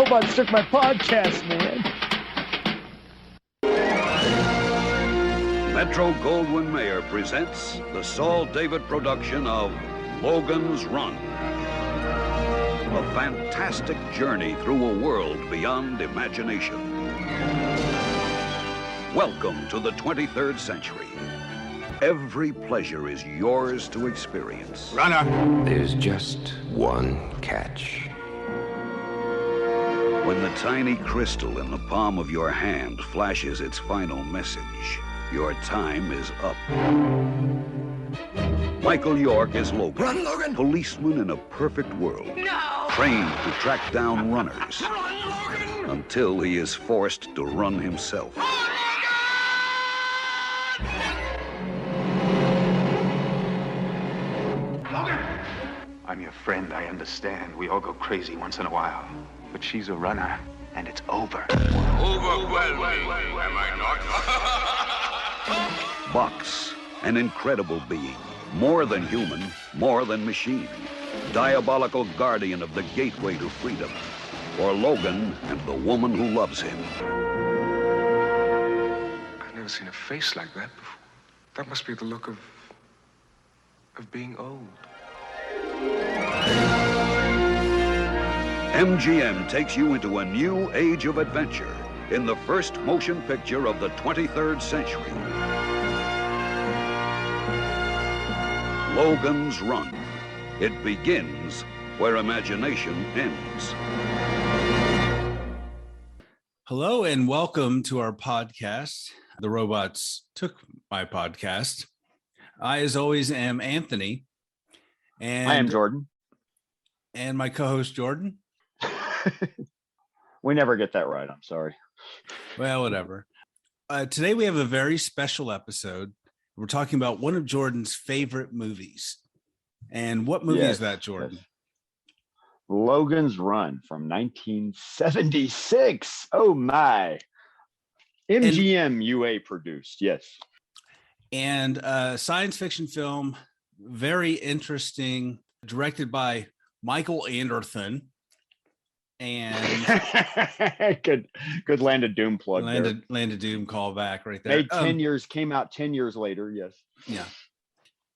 robots took my podcast, man. Metro-Goldwyn-Mayer presents the Saul David production of Logan's Run. A fantastic journey through a world beyond imagination. Welcome to the 23rd century. Every pleasure is yours to experience. Runner! There's just one catch. When the tiny crystal in the palm of your hand flashes its final message, your time is up. Michael York is Logan. Run, Logan! Policeman in a perfect world. No! Trained to track down runners. Run, Logan! Until he is forced to run himself. Logan! I'm your friend, I understand. We all go crazy once in a while. But she's a runner, and it's over. Overwhelming, am I not? Box, an incredible being. More than human, more than machine. Diabolical guardian of the gateway to freedom. For Logan and the woman who loves him. I've never seen a face like that before. That must be the look of being old. MGM takes you into a new age of adventure in the first motion picture of the 23rd century. Logan's Run. It begins where imagination ends. Hello and welcome to our podcast. The robots took my podcast. I, as always, am Anthony. And I am Jordan. And my co-host, Jordan. We never get that right. I'm sorry. Well, whatever. Today we have a very special episode. We're talking about one of Jordan's favorite movies. And what movie is that, Jordan? Yes. Logan's Run from 1976. Oh my. MGM UA produced. Yes. And science fiction film, very interesting, directed by Michael Anderson. And good Land of Doom plug. Land of Doom callback right there. Made 10 years, came out 10 years later. Yes. Yeah.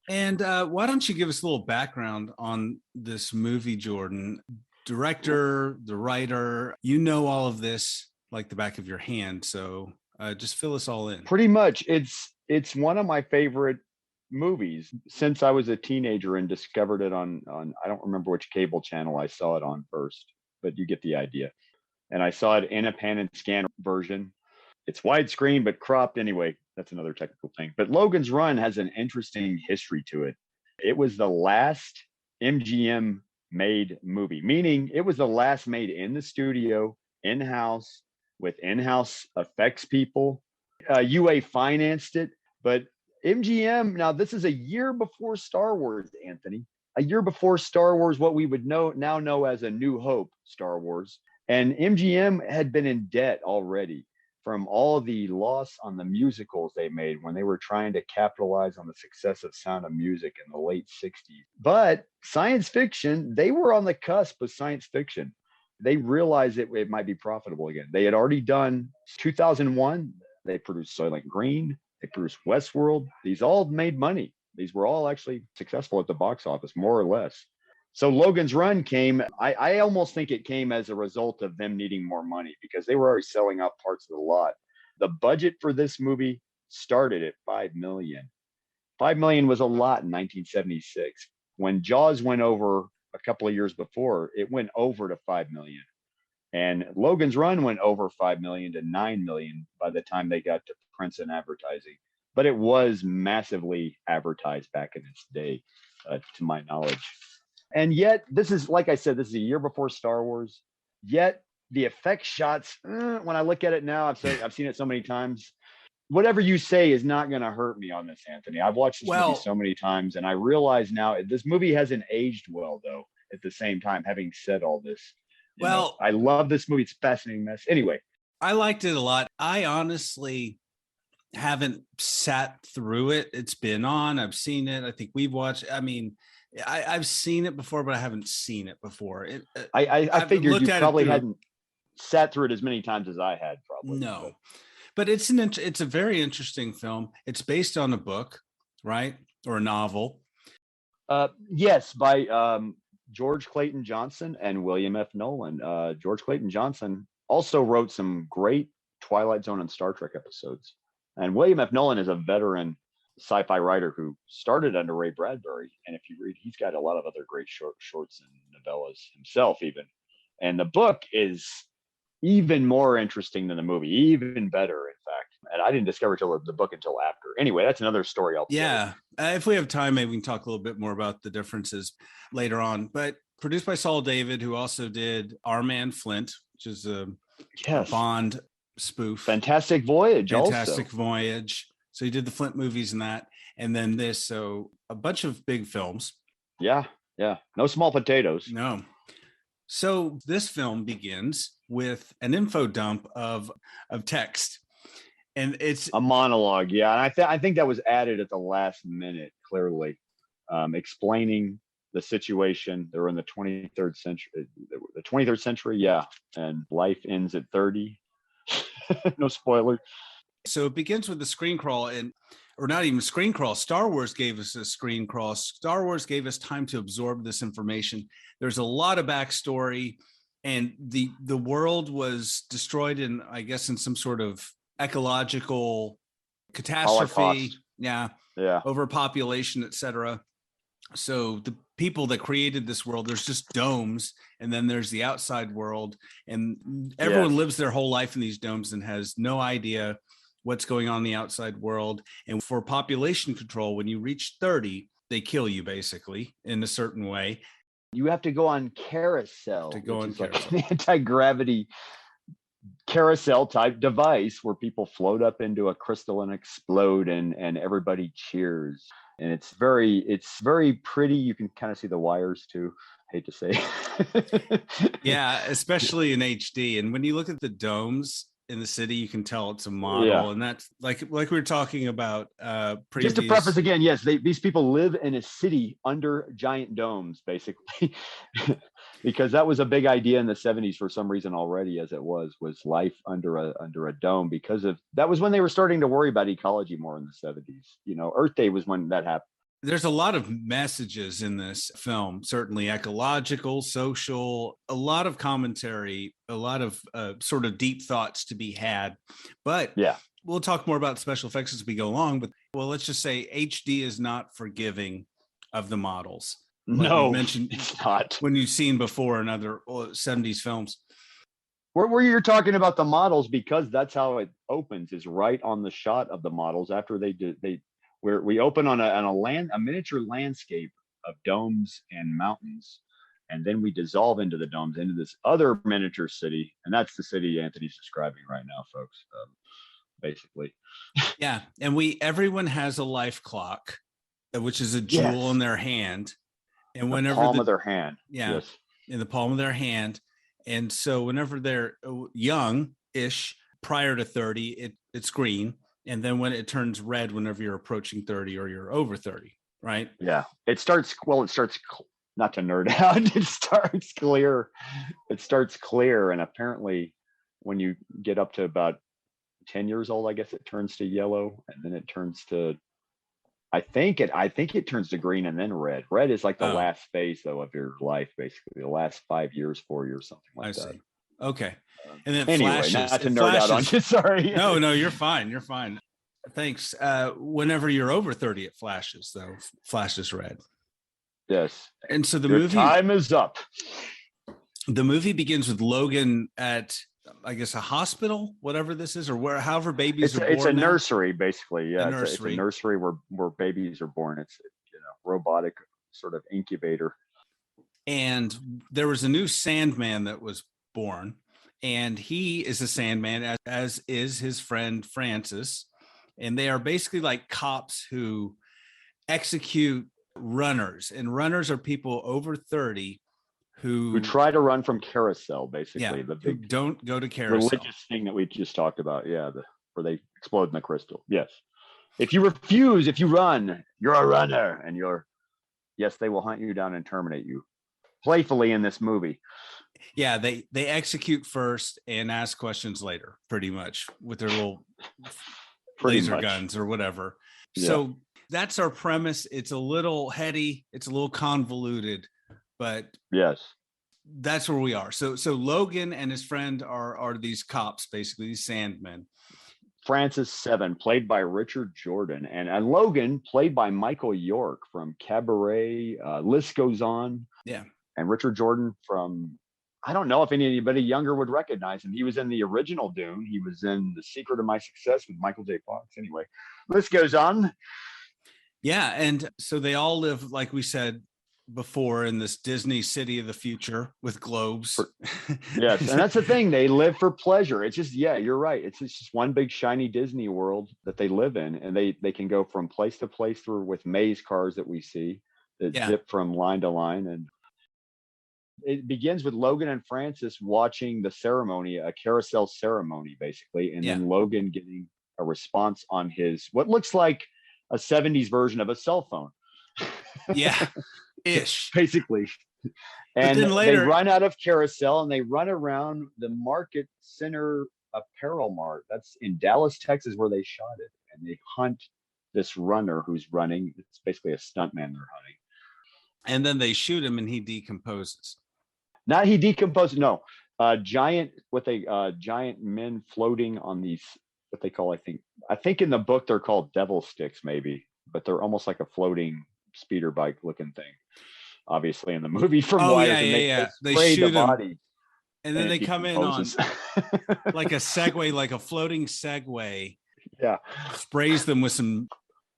And why don't you give us a little background on this movie, Jordan? Director, the writer, you know all of this like the back of your hand. So just fill us all in. Pretty much. It's one of my favorite movies since I was a teenager and discovered it on I don't remember which cable channel I saw it on first, but you get the idea. And I saw it in a pan and scan version. It's widescreen, but cropped anyway. That's another technical thing. But Logan's Run has an interesting history to it. It was the last MGM made movie, meaning it was the last made in the studio, in-house, with in-house effects people. UA financed it, but MGM, now this is a year before Star Wars, Anthony. A year before Star Wars, what we would now know as A New Hope Star Wars. And MGM had been in debt already from all the loss on the musicals they made when they were trying to capitalize on the success of Sound of Music in the late 60s. But science fiction, they were on the cusp of science fiction. They realized it might be profitable again. They had already done 2001. They produced Soylent Green. They produced Westworld. These all made money. These were all actually successful at the box office, more or less. So Logan's Run came, I almost think it came as a result of them needing more money because they were already selling out parts of the lot. The budget for this movie started at $5 million. $5 million was a lot in 1976. When Jaws went over a couple of years before, it went over to $5 million. And Logan's Run went over $5 million to $9 million by the time they got to prints and advertising. But it was massively advertised back in its day, to my knowledge. And yet, this is, like I said, this is a year before Star Wars. Yet, the effect shots, when I look at it now, I've seen it so many times. Whatever you say is not going to hurt me on this, Anthony. I've watched this movie so many times, and I realize now this movie hasn't aged well, though, at the same time, having said all this. You know, I love this movie. It's a fascinating mess. Anyway. I liked it a lot. I honestly haven't sat through it. It's been on. I've seen it. I think we've watched. I mean, I've seen it before, but I haven't seen it before. I figured you probably hadn't. sat through it as many times as I had, probably. No, but it's a very interesting film. It's based on a book, right, or a novel. Yes, by George Clayton Johnson and William F. Nolan. George Clayton Johnson also wrote some great Twilight Zone and Star Trek episodes. And William F. Nolan is a veteran sci-fi writer who started under Ray Bradbury. And if you read, he's got a lot of other great shorts and novellas himself, even. And the book is even more interesting than the movie, even better, in fact. And I didn't discover the book until after. Anyway, that's another story altogether. Yeah. If we have time, maybe we can talk a little bit more about the differences later on. But produced by Saul David, who also did Our Man Flint, which is a Bond spoof. Fantastic Voyage. Voyage. So he did the Flint movies and that. And then this. So a bunch of big films. Yeah. No small potatoes. No. So this film begins with an info dump of text. And it's a monologue. Yeah. And I think that was added at the last minute, clearly, explaining the situation. They're in the 23rd century. The 23rd century. Yeah. And life ends at 30. No spoiler. So it begins with the screen crawl, or not even screen crawl. Star Wars gave us a screen crawl. Star Wars gave us time to absorb this information. There's a lot of backstory, and the world was destroyed in some sort of ecological catastrophe. Holocaust. Yeah. Overpopulation, etc. So the people that created this world, there's just domes, and then there's the outside world, and everyone lives their whole life in these domes and has no idea what's going on in the outside world. And for population control, when you reach 30, they kill you basically in a certain way. You have to go on carousel. Like an anti-gravity carousel type device where people float up into a crystal and explode, and everybody cheers. And it's very pretty. You can kind of see the wires too. Hate to say. Yeah, especially in HD. And when you look at the domes in the city, you can tell it's a model. And that's like we were talking about just to preface again, yes, these people live in a city under giant domes, basically. Because that was a big idea in the 70s for some reason already, as it was life under a dome, because that was when they were starting to worry about ecology more in the 70s. Earth Day was when that happened. There's a lot of messages in this film, certainly ecological, social, a lot of commentary, a lot of sort of deep thoughts to be had. But we'll talk more about special effects as we go along. But let's just say HD is not forgiving of the models. Like no, you mentioned, it's not. When you've seen before in other 70s films. Where you're talking about the models, because that's how it opens, is right on the shot of the models after where we open on a miniature landscape of domes and mountains, and then we dissolve into the domes, into this other miniature city, and that's the city Anthony's describing right now, folks. Basically. Yeah, and everyone has a life clock, which is a jewel in their hand. And whenever palm of their hand. Yeah. Yes. In the palm of their hand. And so whenever they're young-ish, prior to 30, it's green. And then when it turns red, whenever you're approaching 30 or you're over 30, right? Yeah. It starts not to nerd out. It starts clear. And apparently when you get up to about 10 years old, I guess it turns to yellow, and then it turns to, I think it turns to green and then red. Red is like the last phase, though, of your life, basically the last 5 years, 4 years, something like that. See. Okay. And then anyway, flashes. Not to nerd out on you. Sorry. No, you're fine. You're fine. Thanks. Whenever you're over 30, it flashes, though. Flashes red. Yes. And so Your time is up. The movie begins with Logan at, I guess, a hospital, whatever this is, or however babies are born. It's a nursery, basically. Yeah, it's a nursery where babies are born. It's robotic sort of incubator. And there was a new Sandman that was born, and he is a Sandman, as is his friend Francis. And they are basically like cops who execute runners, and runners are people over 30 who try to run from carousel, basically. Yeah, the big don't go to carousel. Religious thing that we just talked about. Yeah, where they explode in the crystal. Yes. If you refuse, if you run, you're a runner, and yes, they will hunt you down and terminate you. Playfully in this movie. Yeah, they execute first and ask questions later, pretty much, with their little Pretty laser much. guns or whatever. Yeah. So that's our premise. It's a little heady, it's a little convoluted, but Yes. that's where we are. So Logan and his friend are these cops, basically these sandmen. Francis Seven, played by Richard Jordan, and Logan, played by Michael York from Cabaret. List goes on. Yeah. And Richard Jordan from, I don't know if anybody younger would recognize him. He was in the original Dune. He was in The Secret of My Success with Michael J. Fox. Anyway, list goes on. Yeah. And so they all live, like we said before, in this Disney city of the future with globes. Yes. And that's the thing. They live for pleasure. It's just, yeah, you're right. It's just one big shiny Disney world that they live in. And they can go from place to place through with maze cars that we see that zip from line to line. And it begins with Logan and Francis watching the ceremony, a carousel ceremony, basically. And then Logan getting a response on his, what looks like a 70s version of a cell phone. Yeah. Ish. Basically. And then later, they run out of carousel and they run around the Market Center Apparel Mart. That's in Dallas, Texas, where they shot it. And they hunt this runner who's running. It's basically a stuntman they're hunting. And then they shoot him and he decomposes. Not he decomposes. No, giant men floating on these, what they call, I think in the book they're called devil sticks, maybe, but they're almost like a floating speeder bike looking thing. Obviously, in the movie from Wyatt, they shoot the body, and then they come in on like a Segway, like a floating Segway. Yeah, sprays them with some,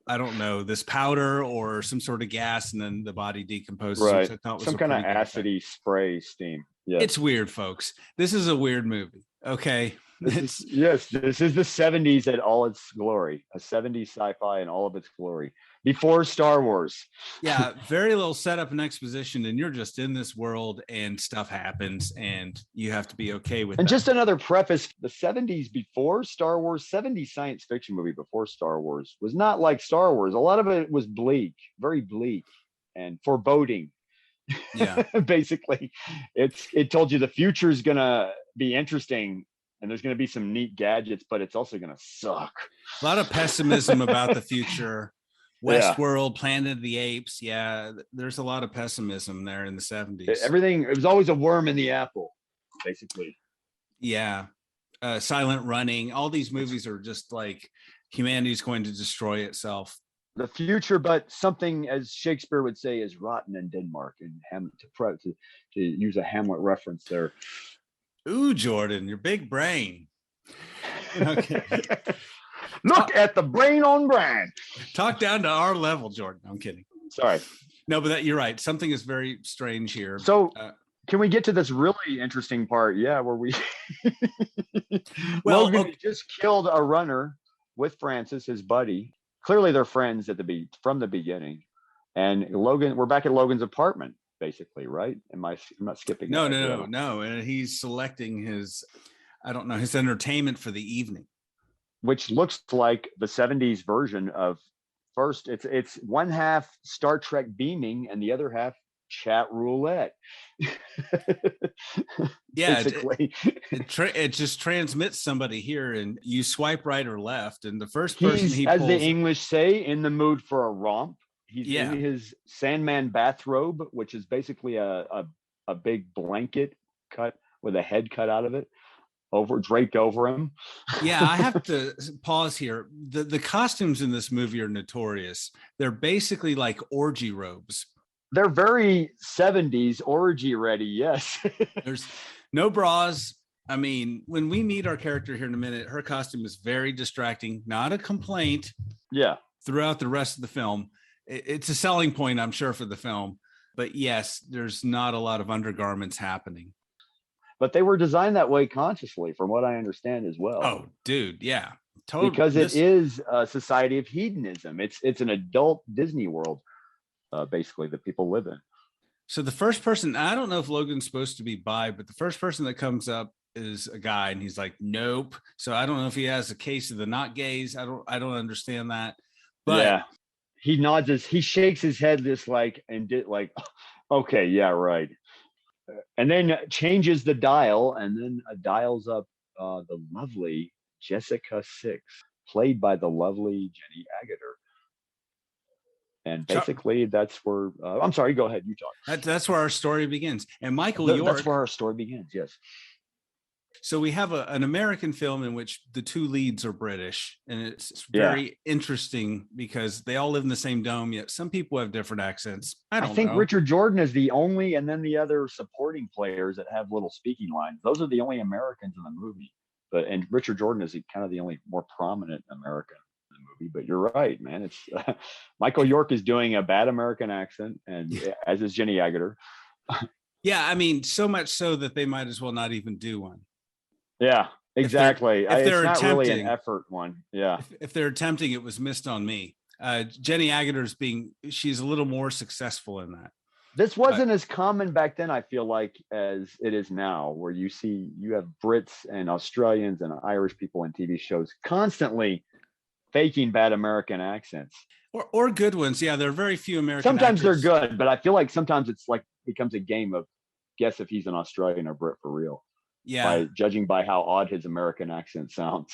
I don't know, this powder or some sort of gas, and then the body decomposes. Right, some kind of acidy spray steam. Yeah, it's weird, folks. This is a weird movie. Okay. This is the 70s at all its glory, a 70s sci-fi in all of its glory, before Star Wars. Yeah, very little setup and exposition, and you're just in this world and stuff happens and you have to be okay with it. And just another preface, the 70s before Star Wars, 70s science fiction movie before Star Wars was not like Star Wars. A lot of it was bleak, very bleak and foreboding. Yeah. Basically, it told you the future is going to be interesting. And there's going to be some neat gadgets, but it's also going to suck. A lot of pessimism about the future. Westworld, Planet of the Apes. Yeah, there's a lot of pessimism there in the 70s. Everything, it was always a worm in the apple, basically. Yeah. Silent Running. All these movies are just like humanity's going to destroy itself. The future, but something, as Shakespeare would say, is rotten in Denmark. And to use a Hamlet reference there. Ooh, Jordan, your big brain. Okay. Look at the brain on Brian. Talk down to our level, Jordan. I'm kidding. Sorry. No, but you're right. Something is very strange here. So can we get to this really interesting part? Yeah, where we Logan just killed a runner with Francis, his buddy. Clearly they're friends from the beginning. And Logan, we're back at Logan's apartment. Basically, right? I'm not skipping. No. And he's selecting his entertainment for the evening, which looks like the 70s version of first. It's one half Star Trek beaming and the other half chat roulette. Yeah, it just transmits somebody here, and you swipe right or left, and the first person as the English say, in the mood for a romp. He's in his Sandman bathrobe, which is basically a big blanket cut with a head cut out of it, draped over him. Yeah, I have to pause here. The costumes in this movie are notorious. They're basically like orgy robes. They're very 70s orgy ready, yes. There's no bras. I mean, when we meet our character here in a minute, her costume is very distracting, not a complaint. Yeah. Throughout the rest of the film. It's a selling point, I'm sure, for the film. But yes, there's not a lot of undergarments happening. But they were designed that way consciously, from what I understand as well. Oh, dude, yeah. Totally. Because it is a society of hedonism. It's an adult Disney world, basically, that people live in. So the first person, I don't know if Logan's supposed to be bi, but the first person that comes up is a guy, and he's like, nope. So I don't know if he has a case of the not gays. I don't understand that. But yeah. He nods he shakes his head okay, yeah, right. and then changes the dial, and then dials up the lovely Jessica Six, played by the lovely Jenny Agutter. And basically, that's where I'm sorry. Go ahead. You talk. That's where our story begins. And Michael York. That's where our story begins. Yes. So we have an American film in which the two leads are British, and it's very interesting because they all live in the same dome, yet some people have different accents. I think Richard Jordan is the only, and then the other supporting players that have little speaking lines. Those are the only Americans in the movie. And Richard Jordan is kind of the only more prominent American in the movie. But you're right, man. It's Michael York is doing a bad American accent, and as is Jenny Agutter. Yeah, I mean, so much so that they might as well not even do one. Yeah, exactly. If they're it's not attempting, really an effort one. Yeah. If they're attempting, it was missed on me. Jenny Agutter she's a little more successful in that. This wasn't as common back then, I feel like, as it is now, where you have Brits and Australians and Irish people in TV shows constantly faking bad American accents. Or good ones. Yeah, there are very few American Sometimes actors. They're good, but I feel like sometimes it's like becomes a game of guess if he's an Australian or Brit for real. Yeah, judging by how odd his American accent sounds.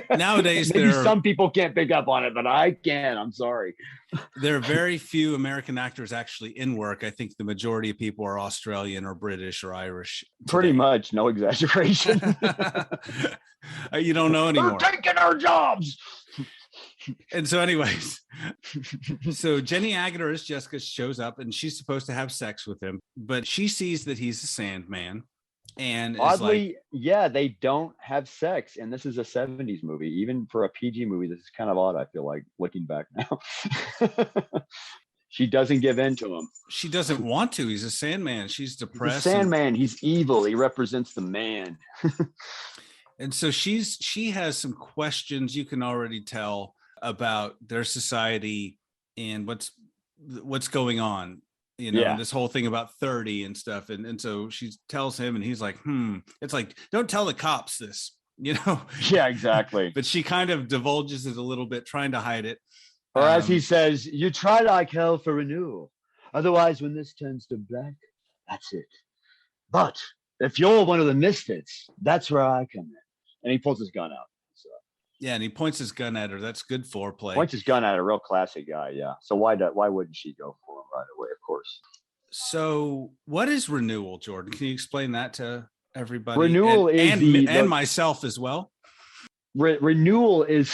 Nowadays, maybe some people can't pick up on it, but I can. I'm sorry. There are very few American actors actually in work. I think the majority of people are Australian or British or Irish. Today. Pretty much, no exaggeration. You don't know anymore. They're taking our jobs. And so, anyways, so Jenny Agutter as Jessica shows up, and she's supposed to have sex with him, but she sees that he's a Sandman. And oddly, they don't have sex. And this is a 70s movie. Even for a PG movie, this is kind of odd, I feel like, looking back now. She doesn't give in to him. She doesn't want to. He's a Sandman. She's depressed. He's a Sandman. He's evil. He represents the man. And so she has some questions, you can already tell, about their society and what's going on. This whole thing about 30 and stuff. And so she tells him, and he's like, it's like, don't tell the cops this, Yeah, exactly. But she kind of divulges it a little bit, trying to hide it. Or as he says, you try like hell for renewal. Otherwise, when this turns to black, that's it. But if you're one of the misfits, that's where I come in. And he pulls his gun out. So. Yeah, and he points his gun at her. That's good foreplay. Points his gun at a real classic guy, yeah. So why wouldn't she go for him right away, of course? So what is renewal, Jordan? Can you explain that to everybody? Renewal and myself as well. Renewal is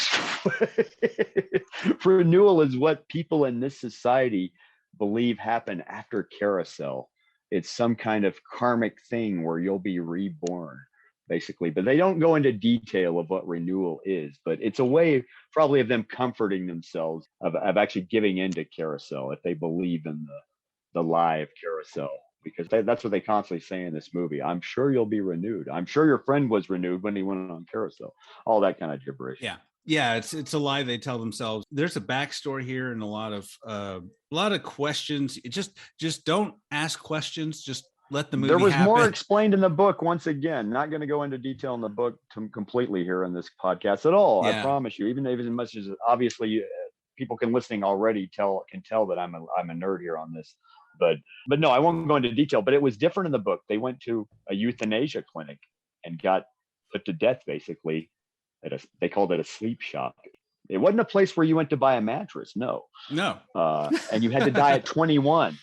what people in this society believe happen after carousel. It's some kind of karmic thing where you'll be reborn, basically. But they don't go into detail of what renewal is. But it's a way probably of them comforting themselves of actually giving into carousel if they believe in the lie of carousel. Because that's what they constantly say in this movie. I'm sure you'll be renewed. I'm sure your friend was renewed when he went on carousel. All that kind of gibberish. Yeah, it's a lie they tell themselves. There's a backstory here and a lot of questions. Just don't ask questions. Just let the movie happen. There was more explained in the book. Once again, not going to go into detail in the book completely here in this podcast at all. I promise you. Even as much as obviously people listening already can tell that I'm a nerd here on this. But no, I won't go into detail. But it was different in the book. They went to a euthanasia clinic and got put to death, basically. They called it a sleep shop. It wasn't a place where you went to buy a mattress. No. And you had to die at 21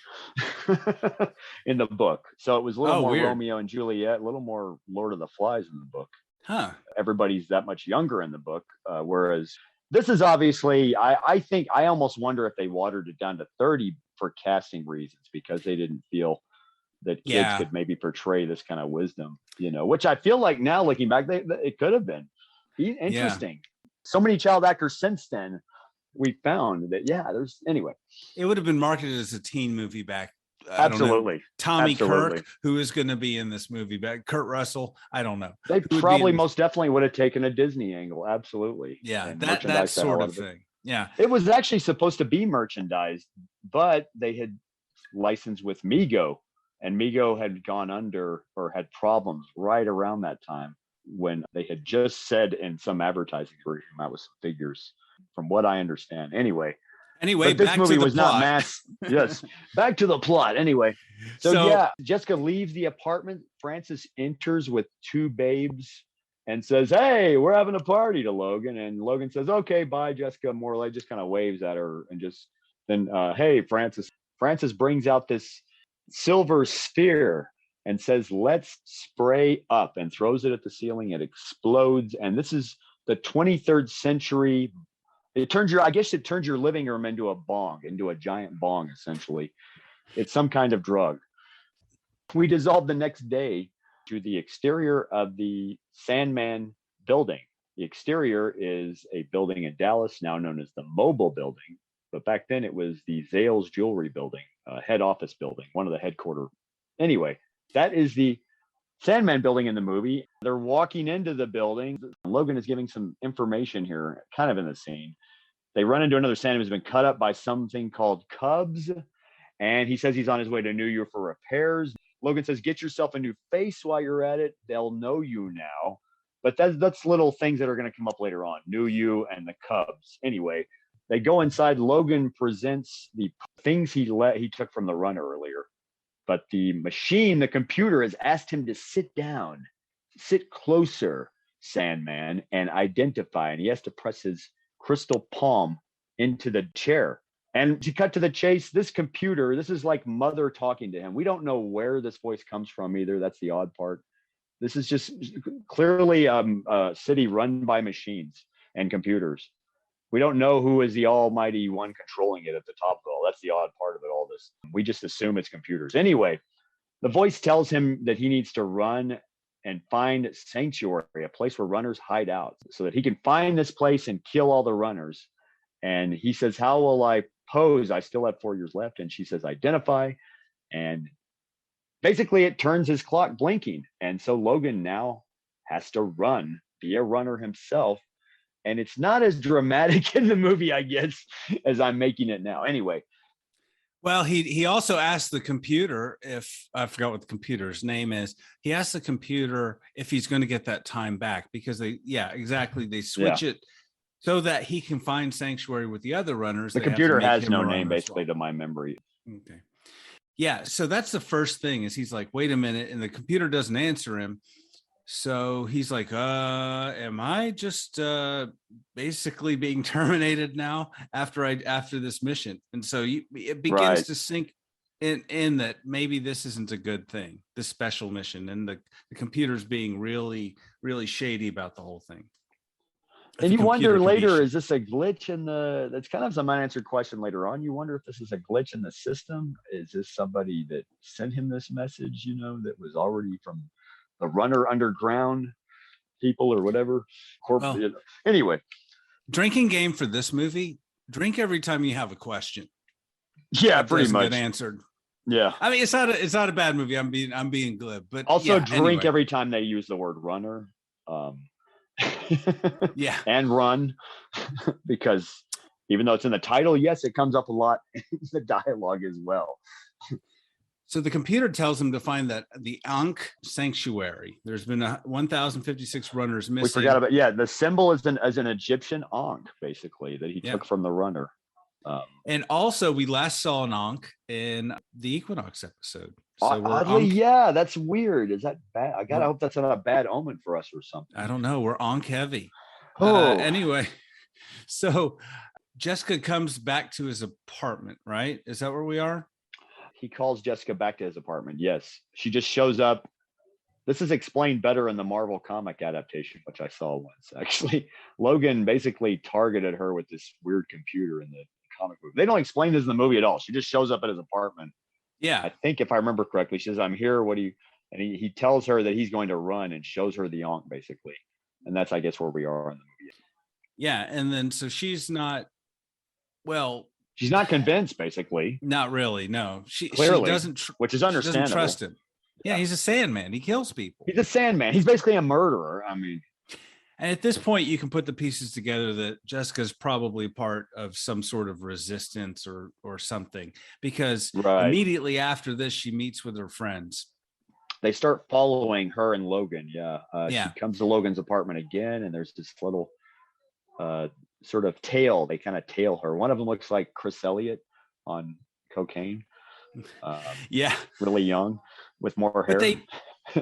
in the book. So it was a little more weird. Romeo and Juliet, a little more Lord of the Flies in the book. Everybody's that much younger in the book, whereas this is obviously, I think, I almost wonder if they watered it down to 30 for casting reasons, because they didn't feel that kids could maybe portray this kind of wisdom, which I feel like now looking back, it could have been interesting. So many child actors since then, we found that, anyway. It would have been marketed as a teen movie back. Absolutely. Tommy Kirk, who is going to be in this movie back, Kurt Russell. I don't know. They probably most definitely would have taken a Disney angle. Absolutely. Yeah. That sort of thing. Yeah. It was actually supposed to be merchandised, but they had licensed with Mego, and Mego had gone under or had problems right around that time when they had just said in some advertising version, that was some figures from what I understand. Anyway. Anyway, But this back movie to the was not plot. mass. Yes. Back to the plot. Anyway. So, So yeah, Jessica leaves the apartment. Francis enters with two babes and says, "Hey, we're having a party," to Logan. And Logan says, "Okay, bye, Jessica." More like just kind of waves at her and just then, "Hey, Francis." Francis brings out this silver sphere and says, "Let's spray up," and throws it at the ceiling. It explodes. And this is the 23rd century. I guess it turns your living room into a giant bong, essentially. It's some kind of drug. We dissolved the next day to the exterior of the Sandman building. The exterior is a building in Dallas, now known as the Mobile Building. But back then it was the Zales Jewelry Building, head office building, one of the headquarters. Anyway, that is the Sandman building in the movie. They're walking into the building. Logan is giving some information here, kind of in the scene. They run into another Sandman who's been cut up by something called Cubs. And he says he's on his way to New York for repairs. Logan says, "Get yourself a new face while you're at it. They'll know you now." But that's little things that are going to come up later on. New you and the Cubs. Anyway, they go inside. Logan presents the things he took from the runner earlier. But the machine, the computer, has asked him to sit down, sit closer, Sandman, and identify. And he has to press his crystal palm into the chair. And to cut to the chase, this computer, this is like Mother talking to him. We don't know where this voice comes from either. That's the odd part. This is just clearly a city run by machines and computers. We don't know who is the almighty one controlling it at the top of it all. That's the odd part of it, all this. We just assume it's computers. Anyway, the voice tells him that he needs to run and find sanctuary, a place where runners hide out, so that he can find this place and kill all the runners. And he says, "How will I pose? I still have 4 years left." And she says, "Identify." And basically it turns his clock blinking. And so Logan now has to run, be a runner himself. And it's not as dramatic in the movie, I guess, as I'm making it now. Anyway. Well, he also asked the computer, if I forgot what the computer's name is, he asked the computer if he's going to get that time back, because they switch it so that he can find sanctuary with the other runners. The computer has no name, basically, to my memory. Okay. Yeah. So that's the first thing, is he's like, wait a minute. And the computer doesn't answer him. So he's like, am I just basically being terminated now after this mission? And so it begins to sink in that maybe this isn't a good thing, this special mission, and the computer's being really, really shady about the whole thing. And you wonder later, is this a glitch in that's kind of some unanswered question later on. You wonder if this is a glitch in the system. Is this somebody that sent him this message, that was already from the runner underground people or whatever? Anyway. Drinking game for this movie: drink every time you have a question. Yeah, pretty much. Get answered. Yeah. I mean, it's not a bad movie. I'm being glib, but also drink every time they use the word runner. Yeah. And run, because even though it's in the title, yes, it comes up a lot in the dialogue as well. So the computer tells him to find the Ankh sanctuary. There's been 1,056 runners missing. We forgot about, the symbol is an Egyptian Ankh, basically, that he took from the runner. And also, we last saw an Ankh in the Equinox episode. So oddly, that's weird. Is that bad? I hope that's not a bad omen for us or something. I don't know. We're Ankh heavy. Oh. Anyway, so Jessica comes back to his apartment, right? Is that where we are? He calls Jessica back to his apartment. Yes. She just shows up. This is explained better in the Marvel comic adaptation, which I saw once. Actually, Logan basically targeted her with this weird computer in the comic book. They don't explain this in the movie at all. She just shows up at his apartment. Yeah. I think if I remember correctly, she says, "I'm here. What do you?" And he tells her that he's going to run and shows her the Ankh, basically. And that's, I guess, where we are in the movie. Yeah. And then, so she's not convinced, basically. Not really. No, she doesn't, which is understandable. Doesn't trust him. Yeah. He's a Sandman. He kills people. He's a Sandman. He's basically a murderer. I mean, and at this point, you can put the pieces together that Jessica's probably part of some sort of resistance or something, because immediately after this, she meets with her friends. They start following her and Logan. She comes to Logan's apartment again, and there's this little sort of tail. They kind of tail her. One of them looks like Chris Elliott on cocaine. Yeah. Really young with more But hair.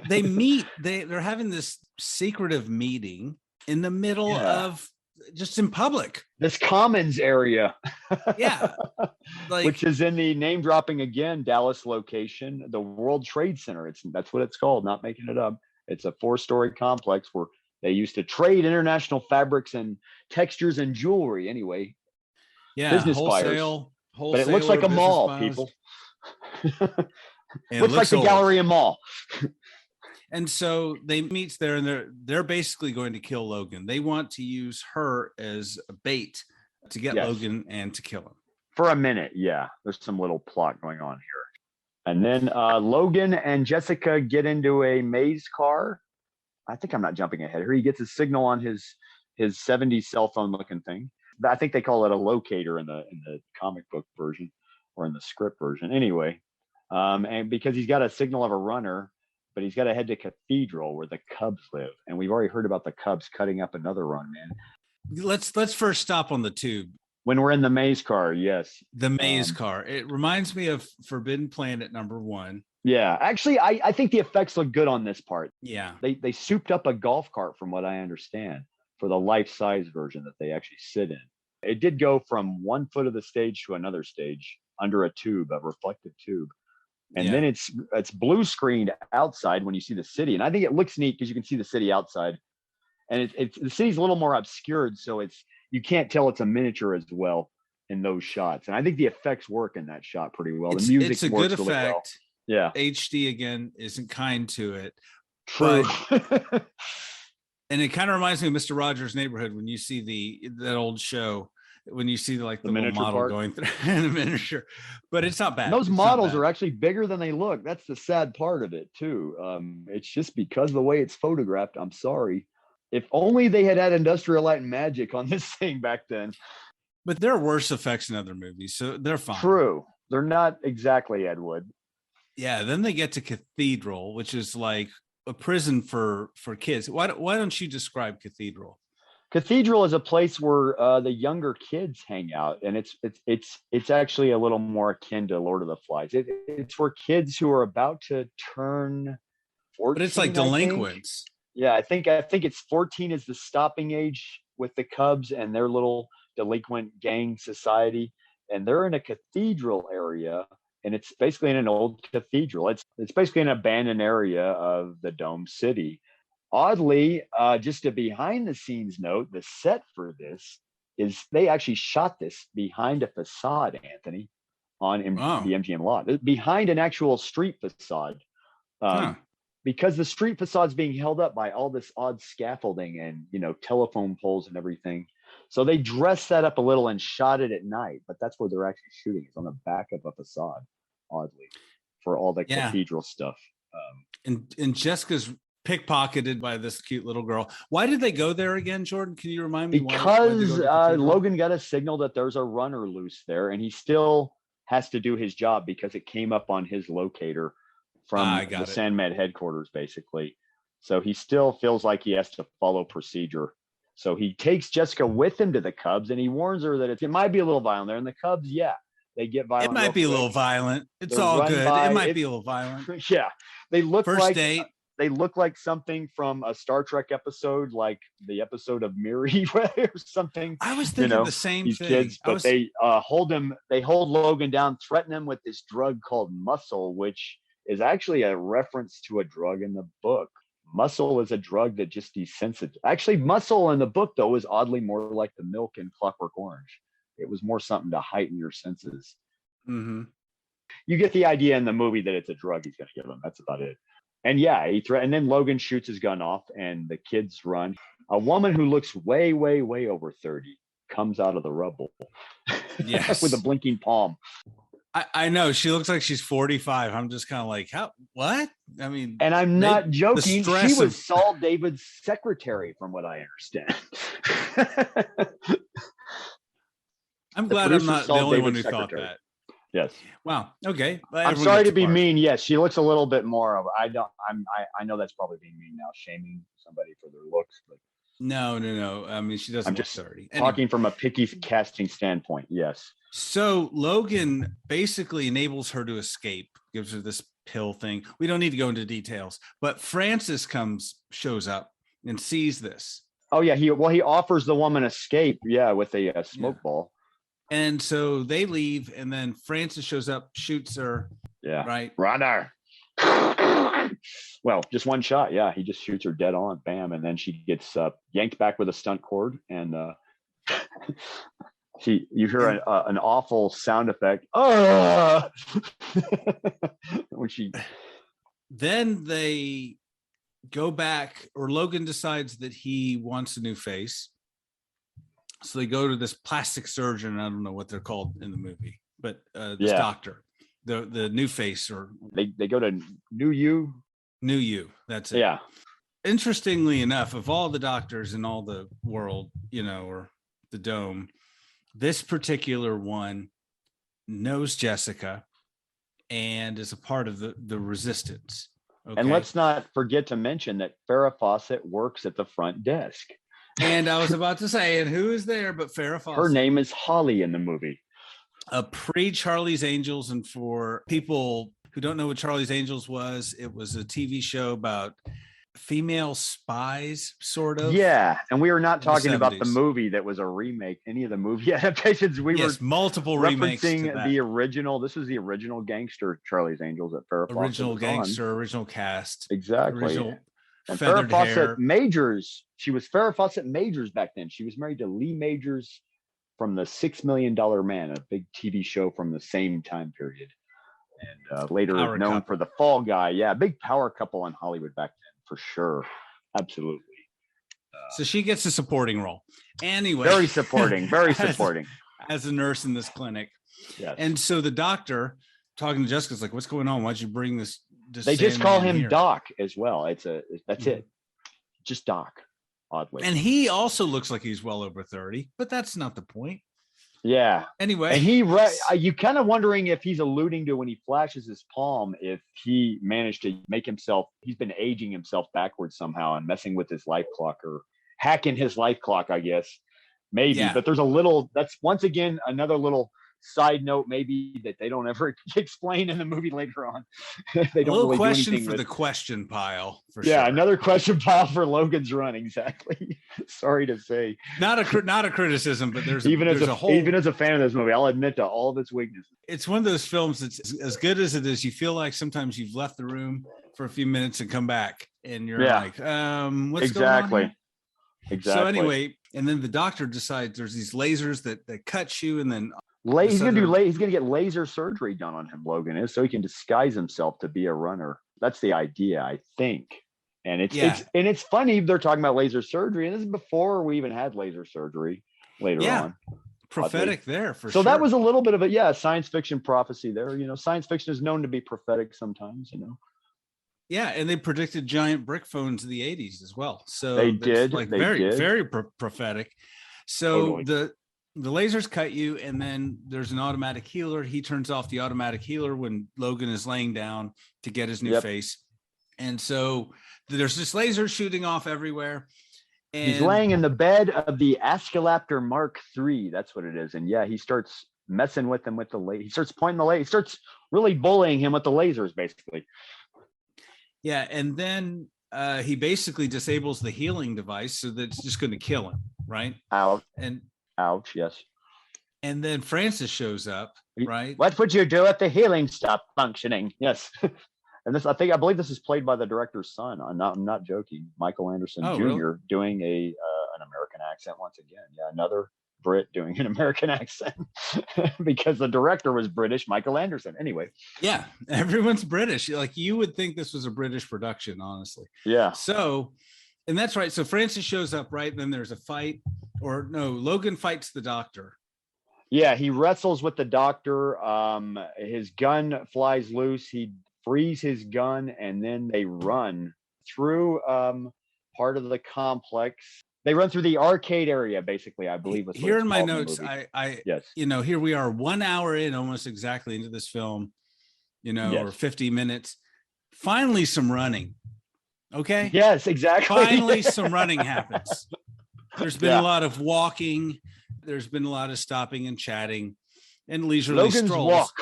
they meet, they're having this secretive meeting in the middle of just in public. This commons area. Yeah. Like, which is in the name dropping again, Dallas location, the World Trade Center. That's what it's called, not making it up. It's a 4-story complex where they used to trade international fabrics and textures and jewelry. Anyway, business wholesale, buyers. But it looks like a mall, buyers. People. Looks like the Galleria Mall. And so they meet there, and they're basically going to kill Logan. They want to use her as a bait to get Logan and to kill him. For a minute, yeah. There's some little plot going on here. And then Logan and Jessica get into a maze car. I think I'm not jumping ahead here. He gets a signal on his 70s cell phone looking thing. I think they call it a locator in the comic book version or in the script version. Anyway, and because he's got a signal of a runner, but he's got to head to Cathedral where the Cubs live. And we've already heard about the Cubs cutting up another run, man. Let's first stop on the tube. When we're in the maze car, yes. The maze car. It reminds me of Forbidden Planet #1. Yeah, actually, I think the effects look good on this part. Yeah. They souped up a golf cart, from what I understand, for the life-size version that they actually sit in. It did go from one foot of the stage to another stage under a tube, a reflective tube. And then it's blue screened outside when you see the city. And I think it looks neat because you can see the city outside. And the city's a little more obscured, so you can't tell it's a miniature as well in those shots. And I think the effects work in that shot pretty well. The music it's a works good really effect. well. Yeah. HD again isn't kind to it. True. And it kind of reminds me of Mr. Rogers' Neighborhood when you see that old show, when you see like the little model going through the miniature. But it's not bad. And those models are actually bigger than they look. That's the sad part of it too. It's just because of the way it's photographed. I'm sorry. If only they had Industrial Light and Magic on this thing back then. But there are worse effects in other movies, so they're fine. True. They're not exactly Ed Wood. Yeah, then they get to Cathedral, which is like a prison for kids. Why don't you describe Cathedral? Cathedral is a place where the younger kids hang out, and it's actually a little more akin to Lord of the Flies. It's where kids who are about to turn 14. But it's like delinquents. Yeah, I think it's 14 is the stopping age with the Cubs and their little delinquent gang society, and they're in a cathedral area. And it's basically in an old cathedral. It's basically an abandoned area of the Dome City. Oddly, just a behind the scenes note, the set for this is they actually shot this behind a facade, Anthony, on the MGM lot, behind an actual street facade. Because the street facade's being held up by all this odd scaffolding and, telephone poles and everything. So they dressed that up a little and shot it at night, but that's where they're actually shooting. It's on the back of a facade, oddly, for all the cathedral stuff. And Jessica's pickpocketed by this cute little girl. Why did they go there again, Jordan? Can you remind me? Because Logan got a signal that there's a runner loose there, and he still has to do his job because it came up on his locator from the SandMed headquarters, basically. So he still feels like he has to follow procedure. So he takes Jessica with him to the Cubs, and he warns her that it might be a little violent there. And the Cubs, they get violent. It might be a little violent. It's all good. It might be a little violent. Yeah. They look First date. They look like something from a Star Trek episode, like the episode of Miri or something. I was thinking the same these thing. Kids, but they hold Logan down, threaten him with this drug called muscle, which is actually a reference to a drug in the book. Muscle is a drug that just desensitizes. Actually, muscle in the book, though, is oddly more like the milk in Clockwork Orange. It was more something to heighten your senses. Mm-hmm. You get the idea in the movie that it's a drug he's going to give him. That's about it. And and then Logan shoots his gun off, and the kids run. A woman who looks way, way, way over 30 comes out of the rubble. Yes. With a blinking palm. I know she looks like she's 45. I'm just kind of like, what? I mean, and I'm not joking. She was Saul David's secretary, from what I understand. I'm glad I'm not the only one who thought that. Yes. Wow. Okay. I'm sorry to be mean. Yes, she looks a little bit more of. I know that's probably being mean now, shaming somebody for their looks, but No. I mean, she doesn't I'm look just 30. talking Anyway, from a picky casting standpoint. Yes. so Logan basically enables her to escape, gives her this pill thing. We don't need to go into details, but Francis shows up and sees this. Oh yeah. He offers the woman escape. Yeah, with a Yeah. smoke ball. And so they leave, and then Francis shows up, shoots her. Yeah. Right. Runner. Well, just one shot. Yeah, he just shoots her dead on. Bam, and then she gets yanked back with a stunt cord, and you hear an awful sound effect. Oh! When she. Then they go back, or Logan decides that he wants a new face. So they go to this plastic surgeon. I don't know what they're called in the movie, but this doctor, the new face, or they go to New You. That's it. Yeah. Interestingly enough, of all the doctors in all the world, or the dome, this particular one knows Jessica and is a part of the resistance. Okay? And let's not forget to mention that Farrah Fawcett works at the front desk. And I was about to say, and who is there but Farrah Fawcett? Her name is Holly in the movie. Pre-Charlie's Angels, and for people who don't know what Charlie's Angels was, it was a TV show about female spies, sort of. Yeah, and we were not talking about the movie that was a remake. Any of the movie adaptations, we were multiple remakes. Referencing the original. This was the original gangster Charlie's Angels at Farrah Fawcett. Original gangster, original cast. Exactly. Original and feathered Farrah Fawcett hair. Majors. She was Farrah Fawcett Majors back then. She was married to Lee Majors from the $6 Million Man, a big TV show from the same time period. And later Power known couple. for The Fall Guy. Yeah, big power couple in Hollywood back then, for sure. Absolutely. So she gets a supporting role. Anyway. Very supporting, very supporting. As a nurse in this clinic. Yes. And so the doctor, talking to Jessica's like, what's going on? Why'd you bring this they just call him here? Doc as well. That's it. Just Doc, oddly. And he also looks like he's well over 30, but that's not the point. Yeah. Anyway. And you kind of wondering if he's alluding to when he flashes his palm, if he managed to make himself, he's been aging himself backwards somehow and messing with his life clock or hacking his life clock, I guess. Maybe. Yeah. But there's that's once again another little side note maybe that they don't ever explain in the movie later on. They don't really question do anything for with. the question pile. For Yeah, sure. another question pile for Logan's Run. Exactly. Sorry to say. Not a criticism, but there's even as a fan of this movie, I'll admit to all of its weaknesses. It's one of those films that's as good as it is. You feel like sometimes you've left the room for a few minutes and come back, and you're like, what's going on here? Exactly. So anyway, and then the doctor decides there's these lasers that cut you, and then he's gonna get laser surgery done on him. Logan is, so he can disguise himself to be a runner. That's the idea, I think. And it's funny they're talking about laser surgery, and this is before we even had laser surgery later on. Prophetic there for so sure. That was a little bit of a science fiction prophecy there. Science fiction is known to be prophetic sometimes. Yeah, and they predicted giant brick phones in the 80s as well. So they did, like they very, did. very prophetic. So Totally. the lasers cut you, and then there's an automatic healer. He turns off the automatic healer when Logan is laying down to get his new face. And so there's this laser shooting off everywhere. And he's laying in the bed of the Ascalaptor Mark III. That's what it is. And he starts messing with him with the laser. He starts pointing the laser. He starts really bullying him with the lasers, basically. Yeah, and then he basically disables the healing device so that it's just going to kill him, right? Ouch, yes. And then Francis shows up, right? What would you do if the healing stopped functioning? Yes. And I believe this is played by the director's son. I'm not joking. Michael Anderson Jr. Really? Doing an American accent once again. Yeah, another Brit doing an American accent because the director was British, Michael Anderson. Anyway. Yeah, everyone's British. Like you would think this was a British production, honestly. Yeah. So, and that's right. So Francis shows up, right? Then there's a fight, or no, Logan fights the doctor. Yeah, he wrestles with the doctor. His gun flies loose. He frees his gun, and then they run through part of the complex. They run through the arcade area, basically, I believe. Here in my notes, yes. Here we are 1 hour in, almost exactly into this film, or 50 minutes. Finally, some running. Okay. Yes, exactly. Finally, some running happens. There's been a lot of walking. There's been a lot of stopping and chatting and leisurely Logan's strolls. walk.